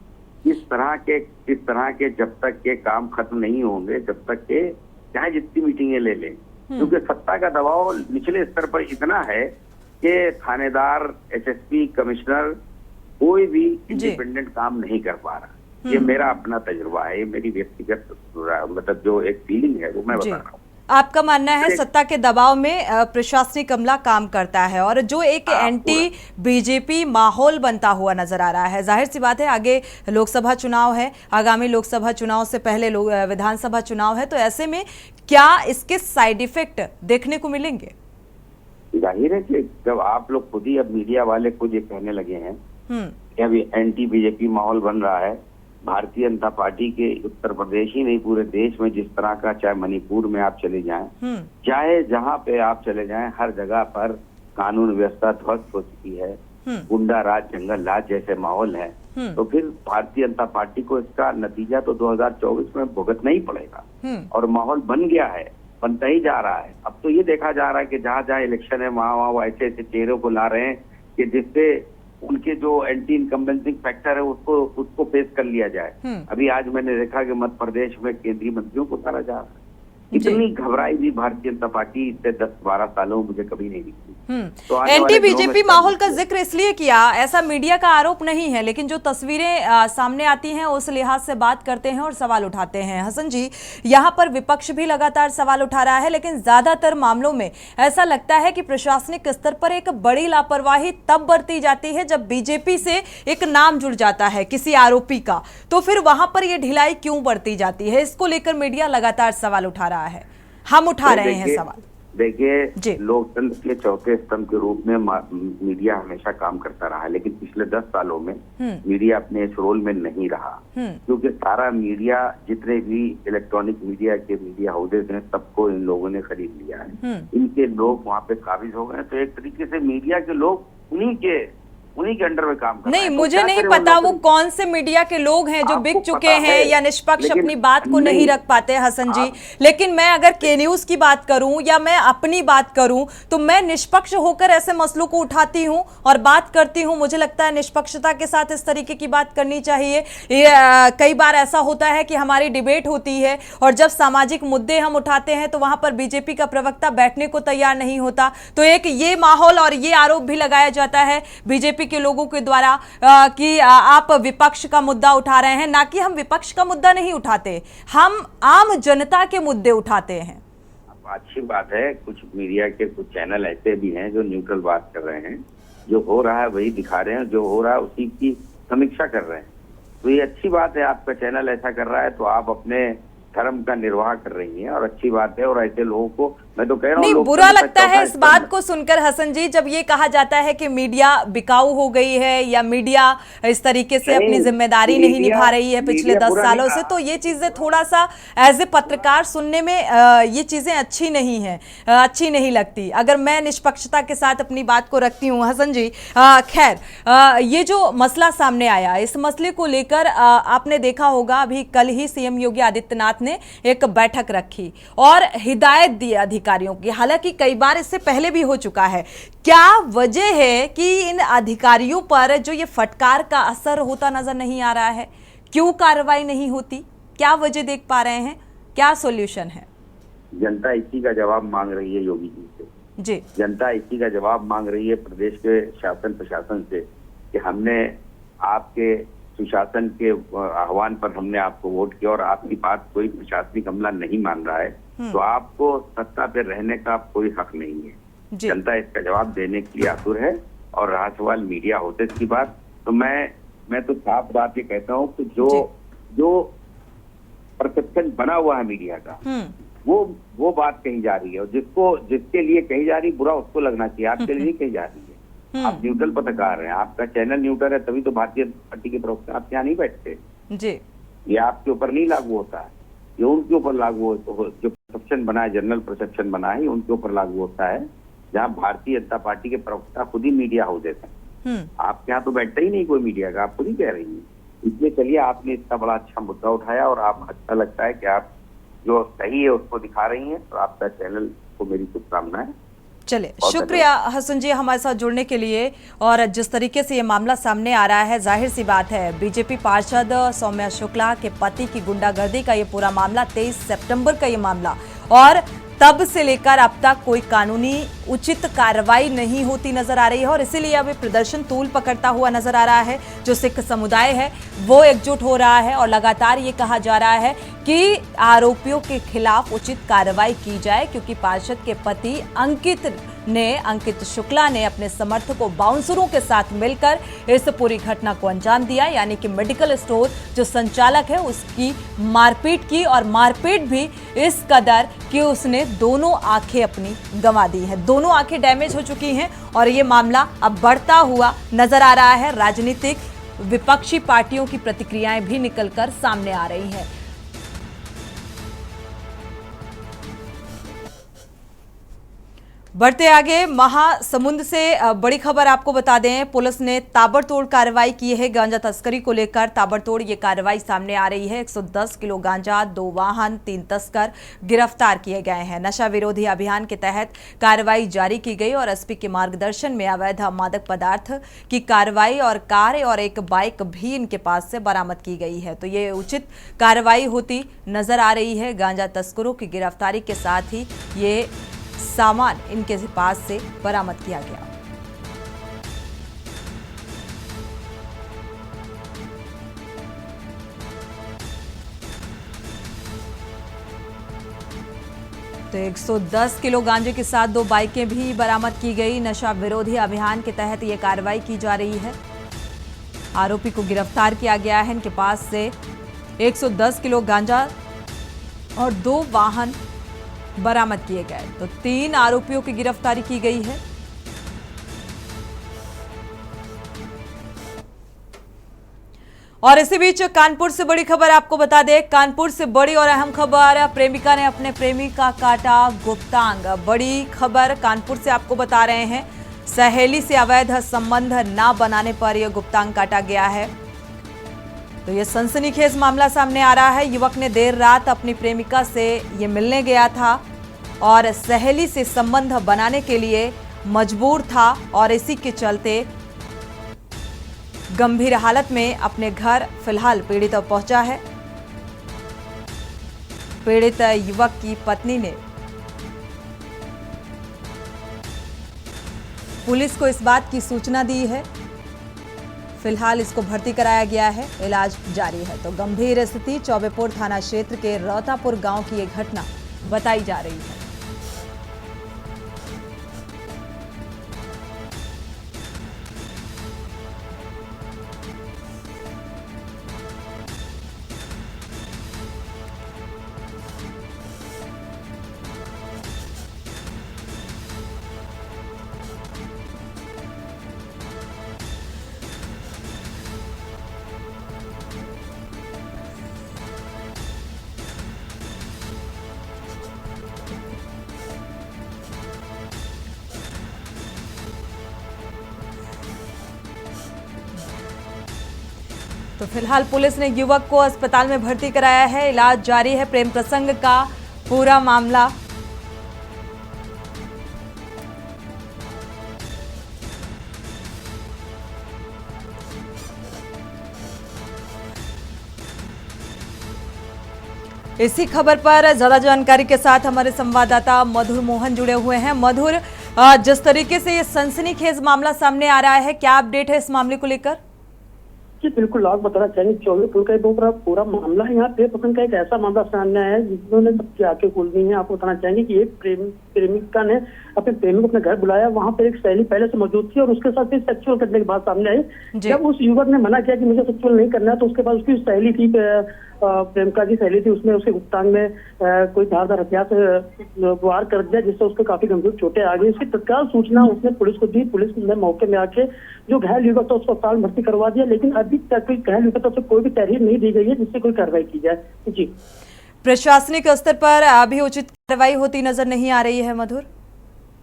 इस तरह के जब तक के काम खत्म नहीं होंगे, जब तक के चाहे जितनी मीटिंगें ले लें, क्योंकि सत्ता का दबाव निचले स्तर पर इतना है कि थानेदार, एसएसपी, कमिश्नर कोई भी इंडिपेंडेंट काम नहीं कर पा रहा। ये मेरा अपना तजुर्बा है, ये मेरी व्यक्तिगत मतलब जो एक फीलिंग है वो मैं बता रहा हूँ। आपका मानना है सत्ता के दबाव में प्रशासनिक अमला काम करता है और जो एक एंटी बीजेपी माहौल बनता हुआ नजर आ रहा है। जाहिर सी बात है आगे लोकसभा चुनाव है, आगामी लोकसभा चुनाव से पहले विधानसभा चुनाव है, तो ऐसे में क्या इसके साइड इफेक्ट देखने को मिलेंगे? जाहिर है कि जब आप लोग खुद ही, अब मीडिया वाले खुद ये कहने लगे हैं कि अभी एंटी बीजेपी माहौल बन रहा है, भारतीय जनता पार्टी के उत्तर प्रदेश ही नहीं पूरे देश में जिस तरह का, चाहे मणिपुर में आप चले जाएं, चाहे जहां पे आप चले जाएं, हर जगह पर कानून व्यवस्था ध्वस्त हो चुकी है, गुंडा राज, जंगल राज जैसे माहौल है। तो फिर भारतीय जनता पार्टी को इसका नतीजा तो 2024 में भुगतना ही पड़ेगा। और माहौल बन गया है, बनता ही जा रहा है। अब तो ये देखा जा रहा है कि जहाँ जहाँ इलेक्शन है वहाँ वो ऐसे ऐसे चेहरों को ला रहे हैं कि जिससे उनके जो एंटी इनकम्बेंसिंग फैक्टर है उसको पेश कर लिया जाए। अभी आज मैंने देखा कि मध्य प्रदेश में केंद्रीय मंत्रियों को उतारा जा रहा है। इतनी घबराई भी भारतीय जनता पार्टी इतने 10-12 सालों में मुझे कभी नहीं दिखी। तो एंटी बीजेपी माहौल का जिक्र इसलिए किया, ऐसा मीडिया का आरोप नहीं है, लेकिन जो तस्वीरें सामने आती हैं उस लिहाज से बात करते हैं और सवाल उठाते हैं। हसन जी, यहाँ पर विपक्ष भी लगातार सवाल उठा रहा है, लेकिन ज्यादातर मामलों में ऐसा लगता है कि प्रशासनिक स्तर पर एक बड़ी लापरवाही तब बरती जाती है जब बीजेपी से एक नाम जुड़ जाता है किसी आरोपी का, तो फिर वहां पर यह ढिलाई क्यों बरती जाती है? इसको लेकर मीडिया लगातार सवाल उठा रहा है, हम उठा रहे हैं सवाल। देखिए, लोकतंत्र के चौथे स्तंभ के रूप में मीडिया हमेशा काम करता रहा है, लेकिन पिछले 10 सालों में मीडिया अपने इस रोल में नहीं रहा, क्योंकि सारा मीडिया, जितने भी इलेक्ट्रॉनिक मीडिया के मीडिया हाउसेज हैं, सबको इन लोगों ने खरीद लिया है। इनके लोग वहाँ पे काबिज हो गए, तो एक तरीके से मीडिया के लोग उन्हीं के अंडर में काम कर रहे हैं। नहीं, मुझे नहीं पता वो कौन से मीडिया के लोग हैं जो बिक चुके हैं या निष्पक्ष अपनी बात को नहीं रख पाते हसन जी, लेकिन मैं अगर के न्यूज की बात करूं या मैं अपनी बात करूं तो मैं निष्पक्ष होकर ऐसे मसलों को उठाती हूं और बात करती हूं। मुझे लगता है निष्पक्षता के साथ इस तरीके की बात करनी चाहिए। कई बार ऐसा होता है कि हमारी डिबेट होती है और जब सामाजिक मुद्दे हम उठाते हैं तो वहां पर बीजेपी का प्रवक्ता बैठने को तैयार नहीं होता, तो एक ये माहौल और ये आरोप भी लगाया जाता है बीजेपी के लोगों के द्वारा कि आप विपक्ष का मुद्दा उठा रहे हैं। ना कि हम विपक्ष का मुद्दा नहीं उठाते, हम आम जनता के मुद्दे उठाते हैं। अच्छी बात है, कुछ मीडिया के कुछ चैनल ऐसे भी हैं जो न्यूट्रल बात कर रहे हैं, जो हो रहा है वही दिखा रहे हैं, जो हो रहा है उसी की समीक्षा कर रहे हैं। तो ये अच्छी बात है, आपका चैनल ऐसा कर रहा है, तो आप अपने धर्म का निर्वाह कर रही हैं और अच्छी बात है। और ऐसे लोगों को मैं तो कह रहा हूँ, नहीं, बुरा लगता है इस बात को सुनकर हसन जी, जब ये कहा जाता है कि मीडिया बिकाऊ हो गई है या मीडिया इस तरीके से अपनी जिम्मेदारी नहीं निभा रही है पिछले 10 सालों से, तो ये चीजें थोड़ा सा एज ए पत्रकार सुनने में ये चीजें अच्छी नहीं है, अच्छी नहीं लगती। अगर मैं निष्पक्षता के साथ अपनी बात को रखती हूँ हसन जी, खैर ये जो मसला सामने आया, इस मसले को लेकर आपने देखा होगा अभी कल ही सीएम योगी आदित्यनाथ ने एक बैठक रखी और हिदायत दी अधिकारियों की। हालांकि कई बार इससे पहले भी हो चुका है। क्या वजह है कि इन अधिकारियों पर जो ये फटकार का असर होता नजर नहीं आ रहा है? क्यों कार्रवाई नहीं होती? क्या वजह देख पा रहे हैं? क्या सॉल्यूशन है? जनता इसी का जवाब मांग रही है योगी जी से जी। जनता इसी का जवाब मांग रही है प्रदेश के शासन प्रशासन से कि हमने आपके सुशासन के आह्वान पर हमने आपको वोट किया और आपकी बात कोई प्रशासनिक अमला नहीं मान रहा है, तो आपको सत्ता पे रहने का कोई हक नहीं है। जनता इसका जवाब देने के लिए आतुर है। और रहा सवाल मीडिया होते की बात, तो मैं तो साफ बात ये कहता हूँ कि जो परसेप्शन बना हुआ है मीडिया का, वो बात कही जा रही है और जिसके लिए कही जा रही बुरा उसको लगना चाहिए, आपके लिए नहीं कही जा रही है। आप न्यूट्रल पत्रकार हैं, आपका चैनल न्यूट्रल है, तभी तो भारतीय पार्टी के प्रवक्ता आप यहाँ नहीं बैठते जी। ये आपके ऊपर नहीं लागू होता है, ये उनके ऊपर लागू हो, जो परसेप्शन बना है, जनरल परसेप्शन बना है, उनके ऊपर लागू होता है, जहाँ भारतीय जनता पार्टी के प्रवक्ता खुद ही मीडिया हो देते हैं। आपके यहाँ तो बैठता ही नहीं कोई मीडिया का, आप खुद ही कह रही है। इसलिए चलिए, आपने इतना बड़ा अच्छा मुद्दा उठाया और आप अच्छा लगता है कि आप जो सही है उसको दिखा रही हैं, तो आपका चैनल को मेरी शुभकामनाएं। चलिए, शुक्रिया हसन जी हमारे साथ जुड़ने के लिए। और जिस तरीके से ये मामला सामने आ रहा है, जाहिर सी बात है बीजेपी पार्षद सौम्या शुक्ला के पति की गुंडागर्दी का ये पूरा मामला, 23 सितंबर का ये मामला, और तब से लेकर अब तक कोई कानूनी उचित कार्रवाई नहीं होती नजर आ रही है। और इसीलिए अब प्रदर्शन तूल पकड़ता हुआ नजर आ रहा है। जो सिख समुदाय है वो एकजुट हो रहा है और लगातार ये कहा जा रहा है कि आरोपियों के खिलाफ उचित कार्रवाई की जाए, क्योंकि पार्षद के पति अंकित शुक्ला ने अपने समर्थकों बाउंसरों के साथ मिलकर इस पूरी घटना को अंजाम दिया। यानी कि मेडिकल स्टोर जो संचालक है उसकी मारपीट की, और मारपीट भी इस कदर कि उसने दोनों आंखें अपनी गंवा दी हैं, दोनों आंखें डैमेज हो चुकी हैं। और ये मामला अब बढ़ता हुआ नजर आ रहा है। राजनीतिक विपक्षी पार्टियों की प्रतिक्रियाएं भी निकलकर सामने आ रही हैं। बढ़ते आगे, महासमुंद से बड़ी खबर आपको बता दें, पुलिस ने ताबड़तोड़ कार्रवाई की है। गांजा तस्करी को लेकर ताबड़तोड़ ये कार्रवाई सामने आ रही है। 110 किलो गांजा, 2 वाहन, 3 तस्कर गिरफ्तार किए गए हैं। नशा विरोधी अभियान के तहत कार्रवाई जारी की गई और एसपी के मार्गदर्शन में अवैध मादक पदार्थ की कार्रवाई और कार और एक बाइक भी इनके पास से बरामद की गई है। तो ये उचित कार्रवाई होती नजर आ रही है। गांजा तस्करों की गिरफ्तारी के साथ ही ये सामान इनके पास से बरामद किया गया। तो 110 किलो गांजे के साथ 2 बाइकें भी बरामद की गई। नशा विरोधी अभियान के तहत ये कार्रवाई की जा रही है। आरोपी को गिरफ्तार किया गया है। इनके पास से 110 किलो गांजा और 2 वाहन बरामद किए गए। तो 3 आरोपियों की गिरफ्तारी की गई है। और इसी बीच कानपुर से बड़ी खबर आपको बता दें। कानपुर से बड़ी और अहम खबर, प्रेमिका ने अपने प्रेमी का काटा गुप्तांग। बड़ी खबर कानपुर से आपको बता रहे हैं। सहेली से अवैध संबंध ना बनाने पर यह गुप्तांग काटा गया है। तो ये सनसनीखेज मामला सामने आ रहा है। युवक ने देर रात अपनी प्रेमिका से ये मिलने गया था और सहेली से संबंध बनाने के लिए मजबूर था और इसी के चलते गंभीर हालत में अपने घर फिलहाल पीड़ित पहुंचा है। पीड़ित युवक की पत्नी ने पुलिस को इस बात की सूचना दी है। फिलहाल इसको भर्ती कराया गया है, इलाज जारी है। तो गंभीर स्थिति, चौबेपुर थाना क्षेत्र के रौतापुर गांव की यह घटना बताई जा रही है। तो फिलहाल पुलिस ने युवक को अस्पताल में भर्ती कराया है, इलाज जारी है। प्रेम प्रसंग का पूरा मामला। इसी खबर पर ज्यादा जानकारी के साथ हमारे संवाददाता मधुर मोहन जुड़े हुए हैं। मधुर, जिस तरीके से ये सनसनीखेज मामला सामने आ रहा है, क्या अपडेट है इस मामले को लेकर? जी बिल्कुल, आप बताना चाहेंगे 24 पुल का पूरा मामला है। यहाँ प्रेम प्रसंग का एक ऐसा मामला सामने आया है जिन्होंने सबकी आंखें खोल दी हैं। आपको बताना चाहेंगे कि एक प्रेमिका ने अपने प्रेमी को अपने घर बुलाया, वहाँ पर एक सहेली पहले से मौजूद थी और उसके साथ फिर सेक्सुअल करने की बात सामने आई। जब उस युवक ने मना किया कि मुझे सेक्सुअल नहीं करना है, तो उसके बाद उसकी सहेली थी, प्रेमिका की सहेली थी, उसने उसके गुप्तांग में कोई धारदार हथियार से वार कर दिया, जिससे उसको काफी गंभीर चोटें आ गई। इसकी तत्काल सूचना उसने पुलिस को दी। पुलिस ने मौके में आके जो घायल युवक था उसको अस्पताल भर्ती करवा दिया, लेकिन अभी तक घायल युवक से कोई भी तहरीर नहीं दी गई है जिससे कोई कार्रवाई की जाए। जी, प्रशासनिक स्तर पर अभी उचित कार्रवाई होती नजर नहीं आ रही है मधुर?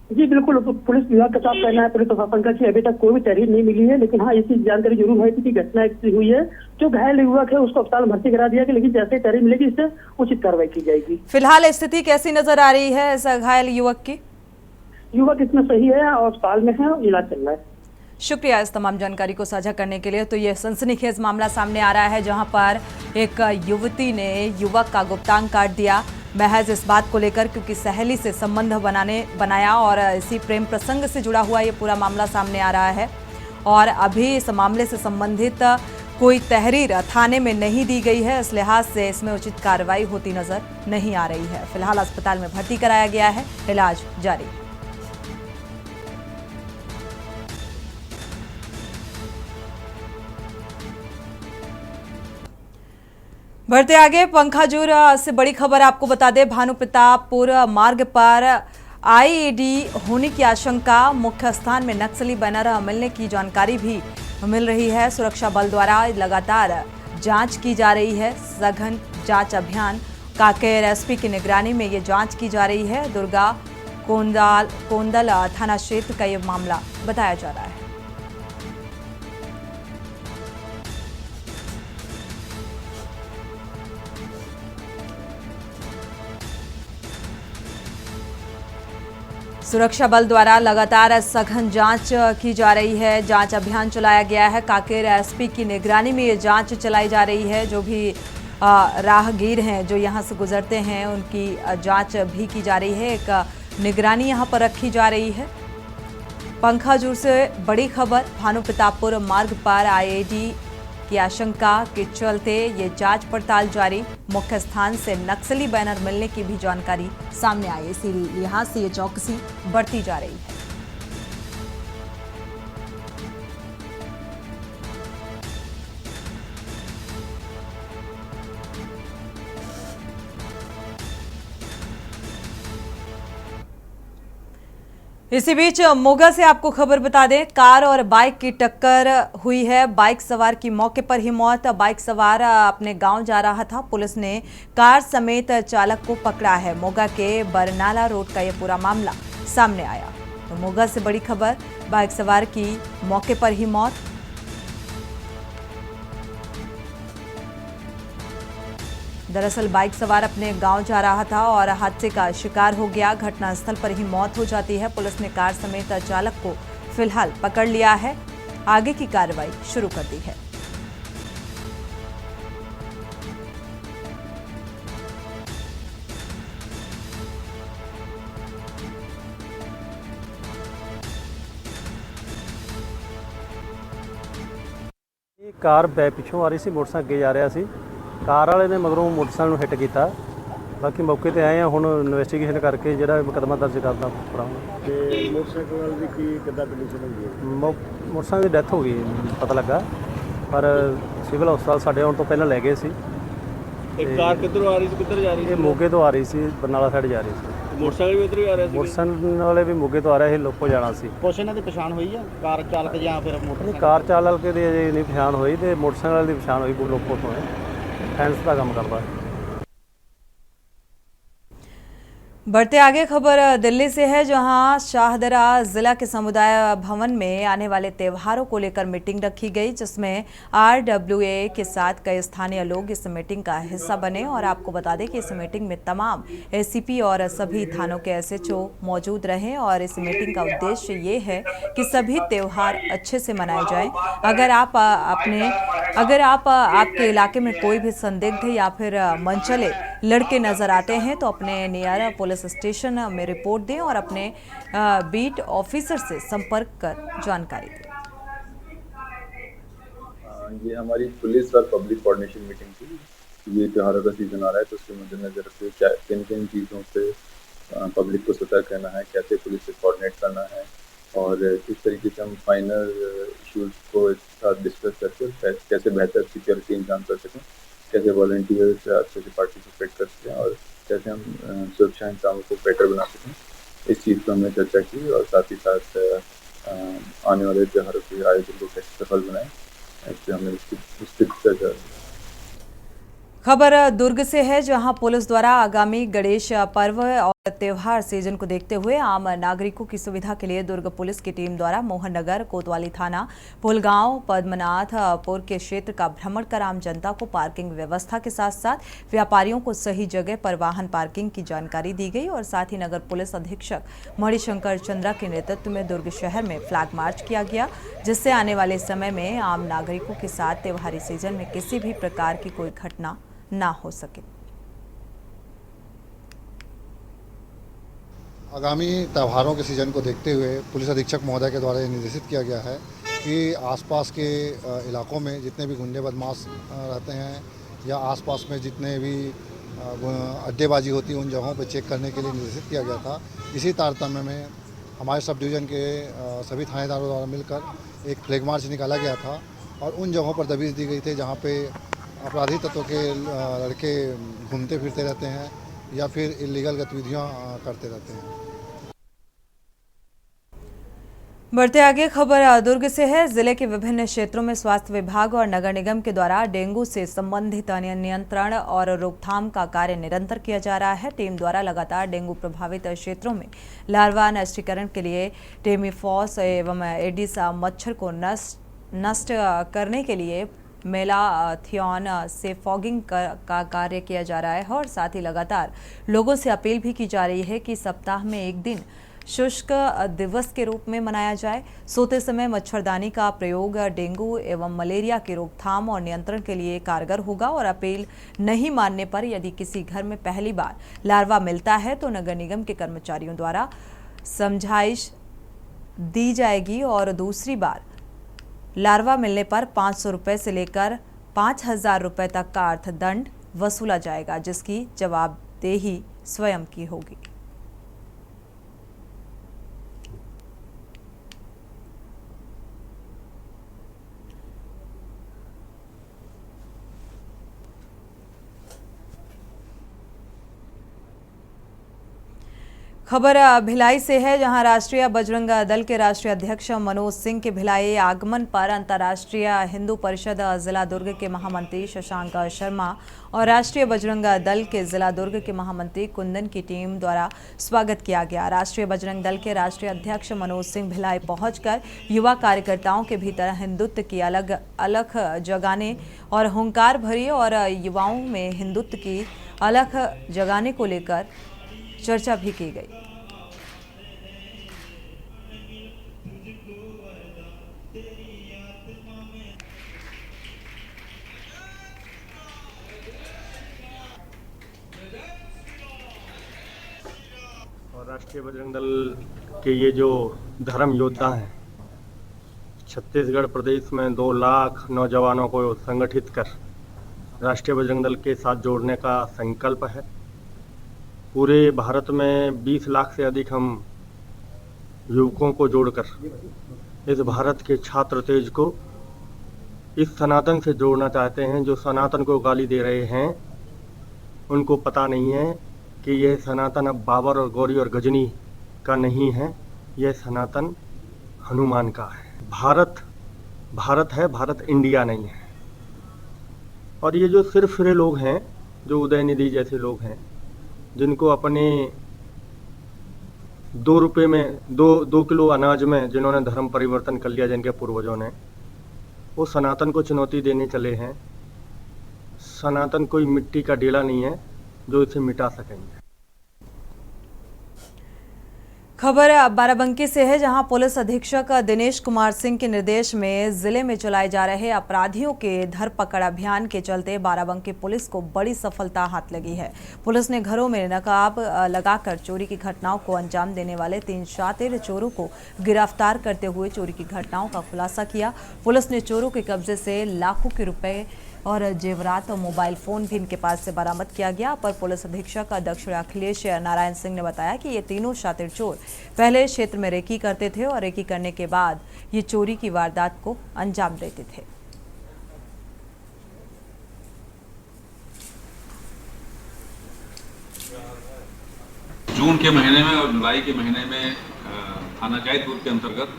जी बिल्कुल, पुलिस विभाग का साफ कहना है, पुलिस प्रशासन का, कि अभी तक कोई भी तहरीर नहीं मिली है। लेकिन हाँ, इसी जानकारी जरूर है कि घटना ऐसी हुई है, जो घायल युवक है उसको अस्पताल भर्ती करा दिया गया, लेकिन जैसे तहरीर मिलेगी इससे उचित कार्रवाई की जाएगी। फिलहाल स्थिति कैसी नजर आ रही है इस घायल युवक की? युवक इसमें सही है और अस्पताल में है, इलाज चल रहा है। शुक्रिया इस तमाम जानकारी को साझा करने के लिए। तो ये सनसनीखेज मामला सामने आ रहा है, जहां पर एक युवती ने युवक का गुप्तांग काट दिया महज इस बात को लेकर क्योंकि सहेली से संबंध बनाया और इसी प्रेम प्रसंग से जुड़ा हुआ ये पूरा मामला सामने आ रहा है। और अभी इस मामले से संबंधित कोई तहरीर थाने में नहीं दी गई है, इस लिहाज से इसमें उचित कार्रवाई होती नजर नहीं आ रही है। फिलहाल अस्पताल में भर्ती कराया गया है, इलाज जारी। बढ़ते आगे, पंखाजूर से बड़ी खबर आपको बता दें। भानुप्रतापपुर मार्ग पर आईईडी होने की आशंका, मुख्य स्थान में नक्सली बैनर मिलने की जानकारी भी मिल रही है। सुरक्षा बल द्वारा लगातार जांच की जा रही है। सघन जांच अभियान कांकेर एसपी की निगरानी में ये जांच की जा रही है। दुर्गा कोंदल थाना क्षेत्र का ये मामला बताया जा रहा है। सुरक्षा बल द्वारा लगातार सघन जांच की जा रही है। जांच अभियान चलाया गया है। कांकेर एसपी की निगरानी में ये जांच चलाई जा रही है। जो भी राहगीर हैं जो यहां से गुजरते हैं उनकी जांच भी की जा रही है। एक निगरानी यहां पर रखी जा रही है। पंखाजूर से बड़ी खबर, भानुप्रतापपुर मार्ग पर आईईडी की आशंका के चलते ये जांच पड़ताल जारी। मुख्य स्थान से नक्सली बैनर मिलने की भी जानकारी सामने आई, इसी लिहाज से ये चौकसी बढ़ती जा रही है। इसी बीच मोगा से आपको खबर बता दें, कार और बाइक की टक्कर हुई है। बाइक सवार की मौके पर ही मौत। बाइक सवार अपने गांव जा रहा था। पुलिस ने कार समेत चालक को पकड़ा है। मोगा के बरनाला रोड का यह पूरा मामला सामने आया। तो मोगा से बड़ी खबर, बाइक सवार की मौके पर ही मौत। दरअसल बाइक सवार अपने गांव जा रहा था और हादसे का शिकार हो गया। घटनास्थल पर ही मौत हो जाती है। पुलिस ने कार समेत चालक को फिलहाल पकड़ लिया है। आगे की कार्रवाई शुरू कर दी है। ਕਾਰ ਪਿੱਛੋਂ ਆ ਰਹੀ ਸੀ, ਮੋਟਰਸਾਈਕਲ ਅੱਗੇ ਜਾ ਰਿਹਾ ਸੀ। ਕਾਰ ਵਾਲੇ ਨੇ ਮਗਰੋਂ ਮੋਟਰਸਾਈਕਲ ਨੂੰ ਹਿੱਟ ਕੀਤਾ। ਬਾਕੀ ਮੌਕੇ ਤੇ ਆਏ ਆ, ਹੁਣ ਇਨਵੈਸਟੀਗੇਸ਼ਨ ਕਰਕੇ ਜਿਹੜਾ ਮੁਕੱਦਮਾ ਦਰਜ ਕਰਨਾ ਪੜਾਉਣਾ। ਤੇ ਮੋਟਰਸਾਈਕਲ ਦੀ ਕੀ ਕਿੱਦਾਂ ਕੰਡੀਸ਼ਨ ਹੋਈ ਹੈ? ਮੋਟਰਸਾਈਕਲ ਦੀ ਡੈਥ ਹੋ ਗਈ ਪਤਾ ਲੱਗਾ, ਪਰ ਸਿਵਲ ਹਸਪਤਾਲ ਸਾਡੇ ਆਉਣ ਤੋਂ ਪਹਿਲਾਂ ਲੈ ਗਏ ਸੀ। ਇਹ ਕਾਰ ਕਿੱਧਰੋਂ ਆ ਰਹੀ ਸੀ, ਕਿੱਧਰ ਜਾ ਰਹੀ ਸੀ? ਇਹ ਮੋਗੇ ਤੋਂ ਆ ਰਹੀ ਸੀ, ਬਰਨਾਲਾ ਸਾਈਡ ਜਾ ਰਹੀ ਸੀ। ਮੋਟਰਸਾਈਕਲ ਵੀ ਉੱਧਰੋਂ ਹੀ ਆ ਰਿਹਾ ਸੀ? ਮੋਟਰਸਾਈਕਲ ਵਾਲੇ ਵੀ ਮੋਗੇ ਤੋਂ ਆ ਰਹੇ ਸੀ, ਲੋਕੋ ਜਾਣਾ ਸੀ। ਕੁਛ ਇਹਨਾਂ ਦੀ ਪਛਾਣ ਹੋਈ ਆ, ਕਾਰ ਚਾਲਕ ਜਾਂ ਫਿਰ ਮੋਟਰਸਾਈਕਲ? ਕਾਰ ਚਾਲਕ ਦੀ ਅਜੇ ਨਹੀਂ ਪਛਾਣ ਹੋਈ, ਤੇ ਮੋਟਰਸਾਈਕਲ ਵਾਲੇ ਦੀ ਪਛਾਣ ਹੋਈ, ਲੋਕੋ ਤੋਂ ਹੈ, ਫੈਂਸ ਦਾ ਕੰਮ ਕਰਦਾ। बढ़ते आगे खबर दिल्ली से है, जहां शाहदरा जिला के समुदाय भवन में आने वाले त्योहारों को लेकर मीटिंग रखी गई, जिसमें आरडब्ल्यूए के साथ कई स्थानीय लोग इस मीटिंग का हिस्सा बने। और आपको बता दें कि इस मीटिंग में तमाम एसीपी और सभी थानों के एसएचओ मौजूद रहे। और इस मीटिंग का उद्देश्य ये है कि सभी त्योहार अच्छे से मनाए जाएं। अगर आप आपके इलाके में कोई भी संदिग्ध या फिर मनचले लड़के नजर आते हैं तो अपने नियर पुलिस स्टेशन में रिपोर्ट दें और अपने बीट ऑफिसर से संपर्क कर जानकारी दें। ये हमारी पुलिस और पब्लिक कोऑर्डिनेशन मीटिंग थी। ये त्योहारों का सीजन आ रहा है तो उसके मद्देनजर से किन किन चीज़ों से पब्लिक को सतर्क रहना है, कैसे पुलिस से कोऑर्डिनेट करना है और किस तरीके से हम फाइनल इश्यूज को एक साथ डिस्कस करके कैसे बेहतर सिक्योरिटी इंतजाम कर सकें, कैसे वॉलंटियर्स अच्छे से पार्टिसिपेट कर सकें और कैसे हम सुरक्षा इंतजामों को बेटर बना सकें। इस चीज़ पर हमने चर्चा की और साथ ही साथ आने वाले त्योहारों के आयोजन को कैसे सफल बनाएं, इस पर हमने विस्तृत चर्चा। खबर दुर्ग से है, जहां पुलिस द्वारा आगामी गणेश पर्व और त्योहार सीजन को देखते हुए आम नागरिकों की सुविधा के लिए दुर्ग पुलिस की टीम द्वारा मोहन नगर, कोतवाली थाना, पुलगांव, पद्मनाथपुर के क्षेत्र का भ्रमण कर आम जनता को पार्किंग व्यवस्था के साथ साथ व्यापारियों को सही जगह पर वाहन पार्किंग की जानकारी दी गई। और साथ ही नगर पुलिस अधीक्षक मणिशंकर चंद्रा के नेतृत्व में दुर्ग शहर में फ्लैग मार्च किया गया, जिससे आने वाले समय में आम नागरिकों के साथ त्योहारी सीजन में किसी भी प्रकार की कोई घटना ना हो सके। आगामी त्योहारों के सीजन को देखते हुए पुलिस अधीक्षक महोदय के द्वारा निर्देशित किया गया है कि आसपास के इलाकों में जितने भी गुंडे बदमाश रहते हैं या आसपास में जितने भी अड्डेबाजी होती है उन जगहों पर चेक करने के लिए निर्देशित किया गया था। इसी तारतम्य में हमारे सब डिवीज़न के सभी थानेदारों द्वारा मिलकर एक फ्लैग मार्च निकाला गया था और उन जगहों पर दबिश दी गई थी जहाँ पे अपराधी तत्वों के लड़के घूमते फिरते रहते हैं या फिर इलीगल गतिविधियां करते रहते हैं। बढ़ते आगे खबर दुर्ग से है। जिले के विभिन्न क्षेत्रों में स्वास्थ्य विभाग और नगर निगम के द्वारा डेंगू से संबंधित नियंत्रण और रोकथाम का कार्य निरंतर किया जा रहा है। टीम द्वारा लगातार डेंगू प्रभावित क्षेत्रों में लार्वा नष्टीकरण के लिए टेमीफॉस एवं एडिस मच्छर को नष्ट करने के लिए मेलाथियन से फॉगिंग का कार्य किया जा रहा है। और साथ ही लगातार लोगों से अपील भी की जा रही है कि सप्ताह में एक दिन शुष्क दिवस के रूप में मनाया जाए। सोते समय मच्छरदानी का प्रयोग डेंगू एवं मलेरिया की रोकथाम और नियंत्रण के लिए कारगर होगा। और अपील नहीं मानने पर यदि किसी घर में पहली बार लार्वा मिलता है तो नगर निगम के कर्मचारियों द्वारा समझाइश दी जाएगी और दूसरी बार लार्वा मिलने पर 500 रुपये से लेकर 5000 रुपये तक का अर्थदंड वसूला जाएगा, जिसकी जवाबदेही स्वयं की होगी। खबर भिलाई से है, जहां राष्ट्रीय बजरंग दल के राष्ट्रीय अध्यक्ष मनोज सिंह के भिलाई आगमन पर अंतर्राष्ट्रीय हिंदू परिषद जिला दुर्ग के महामंत्री शशांक शर्मा और राष्ट्रीय बजरंग दल के जिला दुर्ग के महामंत्री कुंदन की टीम द्वारा स्वागत किया गया। राष्ट्रीय बजरंग दल के राष्ट्रीय अध्यक्ष मनोज सिंह भिलाई पहुंचकर युवा कार्यकर्ताओं के भीतर हिंदुत्व की अलख जगाने और हुंकार भरी और युवाओं में हिंदुत्व की अलख जगाने को लेकर चर्चा भी की गई। और राष्ट्रीय बजरंग दल के ये जो धर्म योद्धा हैं, छत्तीसगढ़ प्रदेश में 2 लाख नौजवानों को संगठित कर राष्ट्रीय बजरंग दल के साथ जोड़ने का संकल्प है। पूरे भारत में 20 लाख से अधिक हम युवकों को जोड़कर इस भारत के छात्र तेज को इस सनातन से जोड़ना चाहते हैं। जो सनातन को गाली दे रहे हैं उनको पता नहीं है कि यह सनातन अब बाबर और गौरी और गजनी का नहीं है, यह सनातन हनुमान का है। भारत है, भारत इंडिया नहीं है। और ये जो सिर्फ लोग हैं, जो उदयनिधि जैसे लोग हैं, जिनको अपने 2 रुपये में 2 किलो अनाज में जिन्होंने धर्म परिवर्तन कर लिया, जिनके पूर्वजों ने, वो सनातन को चुनौती देने चले हैं। सनातन कोई मिट्टी का डेला नहीं है जो इसे मिटा सकेंगे। खबर बाराबंकी से है, जहां पुलिस अधीक्षक दिनेश कुमार सिंह के निर्देश में जिले में चलाए जा रहे अपराधियों के धरपकड़ अभियान के चलते बाराबंकी पुलिस को बड़ी सफलता हाथ लगी है। पुलिस ने घरों में नकाब लगाकर चोरी की घटनाओं को अंजाम देने वाले 3 शातिर चोरों को गिरफ्तार करते हुए चोरी की घटनाओं का खुलासा किया। पुलिस ने चोरों के कब्जे से लाखों के रुपए और जेवरात और मोबाइल फोन भी इनके पास से बरामद किया गया। अपर पुलिस अधीक्षक दक्षिण अखिलेश नारायण सिंह ने बताया कि ये तीनों शातिर चोर पहले क्षेत्र में रेकी करते थे और रेकी करने के बाद ये चोरी की वारदात को अंजाम देते थे। जून के महीने में और जुलाई के महीने में थाना जैदपुर के अंतर्गत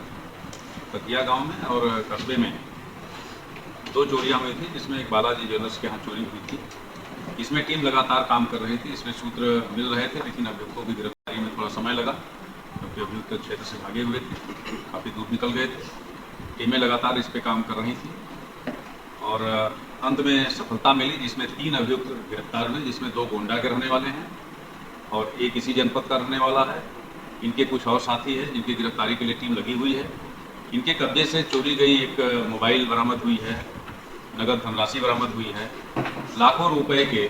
तकिया गांव में और कस्बे में 2 चोरियां हुई थी, जिसमें एक बालाजी ज्वेलर्स के यहाँ चोरी हुई थी। इसमें टीम लगातार काम कर रही थी। इसमें सूत्र मिल रहे थे, लेकिन अभियुक्तों की गिरफ्तारी में थोड़ा समय लगा, क्योंकि अभियुक्त क्षेत्र से भागे हुए थे, काफ़ी दूर निकल गए थे। टीमें लगातार इस पर काम कर रही थी और अंत में सफलता मिली, जिसमें 3 अभियुक्त गिरफ्तार हुए, जिसमें 2 गोंडा के रहने वाले हैं और एक इसी जनपद का रहने वाला है। इनके कुछ और साथी हैं जिनकी गिरफ्तारी के लिए टीम लगी हुई है। इनके कब्जे से चोरी गई एक मोबाइल बरामद हुई है, नगद धनराशि बरामद हुई है, लाखों रुपए के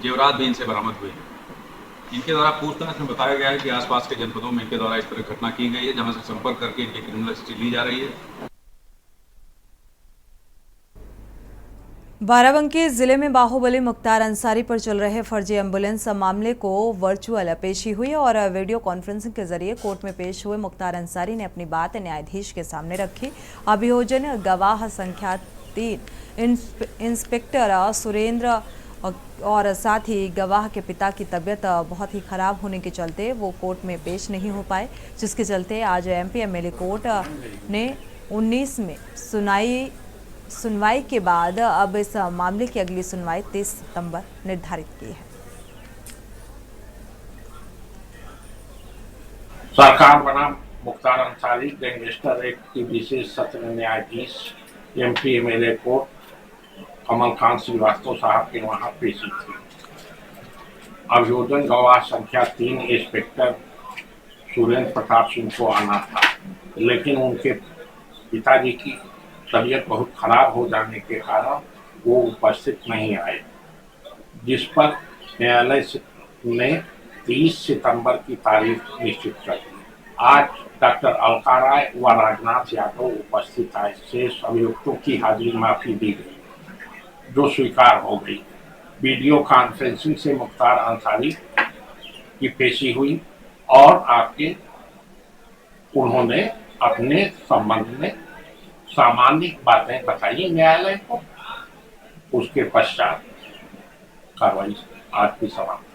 जेवरात भी इनसे बरामद हुए हैं। इनके द्वारा पूछताछ में बताया गया है कि आसपास के जनपदों में इनके द्वारा इस तरह घटना की गई है, जहां से संपर्क करके इनकी क्रिमिनल हिस्ट्री ली जा रही है। बाराबंकी जिले में बाहुबली मुख्तार अंसारी पर चल रहे फर्जी एम्बुलेंस मामले को वर्चुअल पेशी हुई और वीडियो कॉन्फ्रेंसिंग के जरिए कोर्ट में पेश हुए मुख्तार अंसारी ने अपनी बात न्यायाधीश के सामने रखी। अभियोजन गवाह संख्या 3 इंस्पेक्टर सुरेंद्र और साथ ही गवाह के पिता की तबीयत बहुत ही खराब होने के चलते वो कोर्ट में पेश नहीं हो पाए, जिसके चलते आज एमपीएमएलए कोर्ट ने 19 में सुनवाई के बाद अब इस मामले की अगली सुनवाई 30 सितंबर निर्धारित की है। सरकार बना मुख्तार अंसारी गैंगस्टर एक्ट की विशेष सत्र न्यायाधीश एमपीएमएलए कोर्ट कमलकांत श्रीवास्तव साहब के वहां पेशी थी। अभियोजन गवाह संख्या 3 इंस्पेक्टर सुरेंद्र प्रताप सिंह को आना था, लेकिन उनके पिताजी की तबीयत बहुत खराब हो जाने के कारण वो उपस्थित नहीं आए, जिस पर न्यायालय ने 30 सितंबर की तारीख निश्चित कर दी। आज डॉक्टर अलका राय व राजनाथ यादव उपस्थित आए। शेष अभियुक्तों की हाजिरी माफी दी गई, जो स्वीकार हो गई। वीडियो कॉन्फ्रेंसिंग से मुख्तार अंसारी की पेशी हुई और आके उन्होंने अपने संबंध में सामान्य बातें बताई न्यायालय को। उसके पश्चात कार्रवाई आज की समाप्त।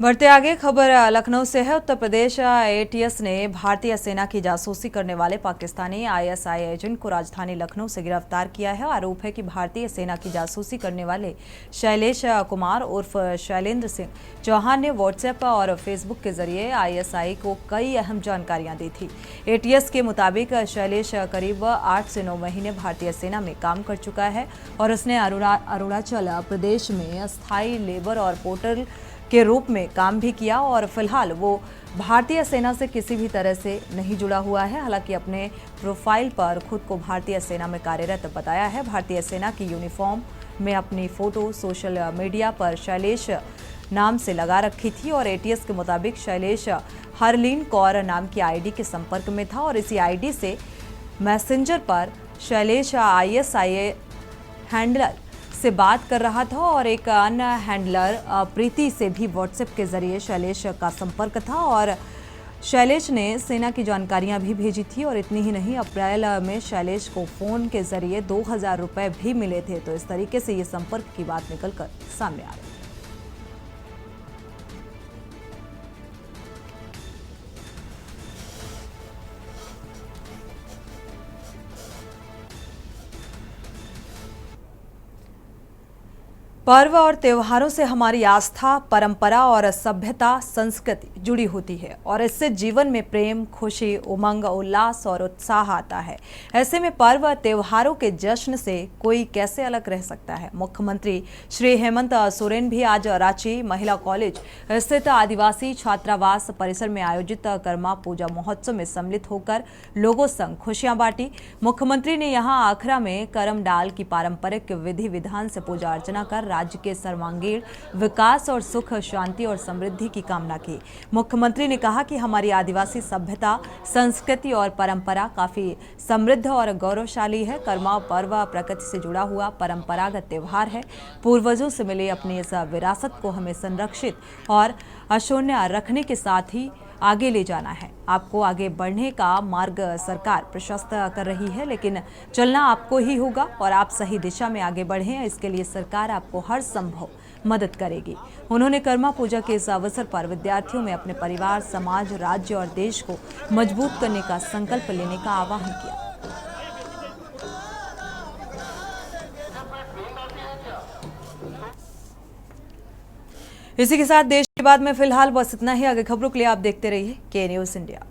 बढ़ते आगे, खबर लखनऊ से है। उत्तर प्रदेश एटीएस ने भारतीय सेना की जासूसी करने वाले पाकिस्तानी आईएसआई एजेंट को राजधानी लखनऊ से गिरफ्तार किया है। आरोप है कि भारतीय सेना की जासूसी करने वाले शैलेश कुमार उर्फ शैलेंद्र सिंह चौहान ने व्हाट्सएप और फेसबुक के जरिए आईएसआई को कई अहम जानकारियां दी थी। एटीएस के मुताबिक शैलेश करीब 8 से 9 महीने भारतीय सेना में काम कर चुका है और उसने अरुणाचल प्रदेश में अस्थायी लेबर और पोर्टल के रूप में काम भी किया और फिलहाल वो भारतीय सेना से किसी भी तरह से नहीं जुड़ा हुआ है। हालांकि अपने प्रोफाइल पर खुद को भारतीय सेना में कार्यरत बताया है। भारतीय सेना की यूनिफॉर्म में अपनी फोटो सोशल मीडिया पर शैलेश नाम से लगा रखी थी और एटीएस के मुताबिक शैलेश हरलीन कौर नाम की आईडी के संपर्क में था और इसी आईडी से मैसेंजर पर शैलेश आईएसआई हैंडलर से बात कर रहा था और एक अन्य हैंडलर प्रीति से भी व्हाट्सएप के जरिए शैलेश का संपर्क था और शैलेश ने सेना की जानकारियां भी भेजी थी। और इतनी ही नहीं, अप्रैल में शैलेश को फोन के जरिए 2000 रुपए भी मिले थे। तो इस तरीके से ये संपर्क की बात निकलकर सामने आ रही है। पर्व और त्योहारों से हमारी आस्था, परंपरा और सभ्यता, संस्कृति जुड़ी होती है और इससे जीवन में प्रेम, खुशी, उमंग, उल्लास और उत्साह आता है। ऐसे में पर्व और त्योहारों के जश्न से कोई कैसे अलग रह सकता है। मुख्यमंत्री श्री हेमंत सोरेन भी आज रांची महिला कॉलेज स्थित आदिवासी छात्रावास परिसर में आयोजित कर्मा पूजा महोत्सव में सम्मिलित होकर लोगों संग खुशियां बांटी। मुख्यमंत्री ने यहां आखरा में करम डाल की पारंपरिक विधि विधान से पूजा अर्चना कर राज्य के सर्वांगीण विकास और सुख, शांति और समृद्धि की कामना की। मुख्यमंत्री ने कहा कि हमारी आदिवासी सभ्यता, संस्कृति और परंपरा काफी समृद्ध और गौरवशाली है। कर्मा पर्व प्रकृति से जुड़ा हुआ परंपरागत त्योहार है। पूर्वजों से मिले अपनी इस विरासत को हमें संरक्षित और अक्षुण्ण रखने के साथ ही आगे ले जाना है। आपको आगे बढ़ने का मार्ग सरकार प्रशस्त कर रही है, लेकिन चलना आपको ही होगा और आप सही दिशा में आगे बढ़ें, इसके लिए सरकार आपको हर संभव मदद करेगी। उन्होंने कर्मा पूजा के इस अवसर पर विद्यार्थियों में अपने परिवार, समाज, राज्य और देश को मजबूत करने का संकल्प लेने का आह्वान किया। इसी के साथ देश के बाद में फिलहाल बस इतना ही। आगे खबरों के लिए आप देखते रहिए के न्यूज़ इंडिया।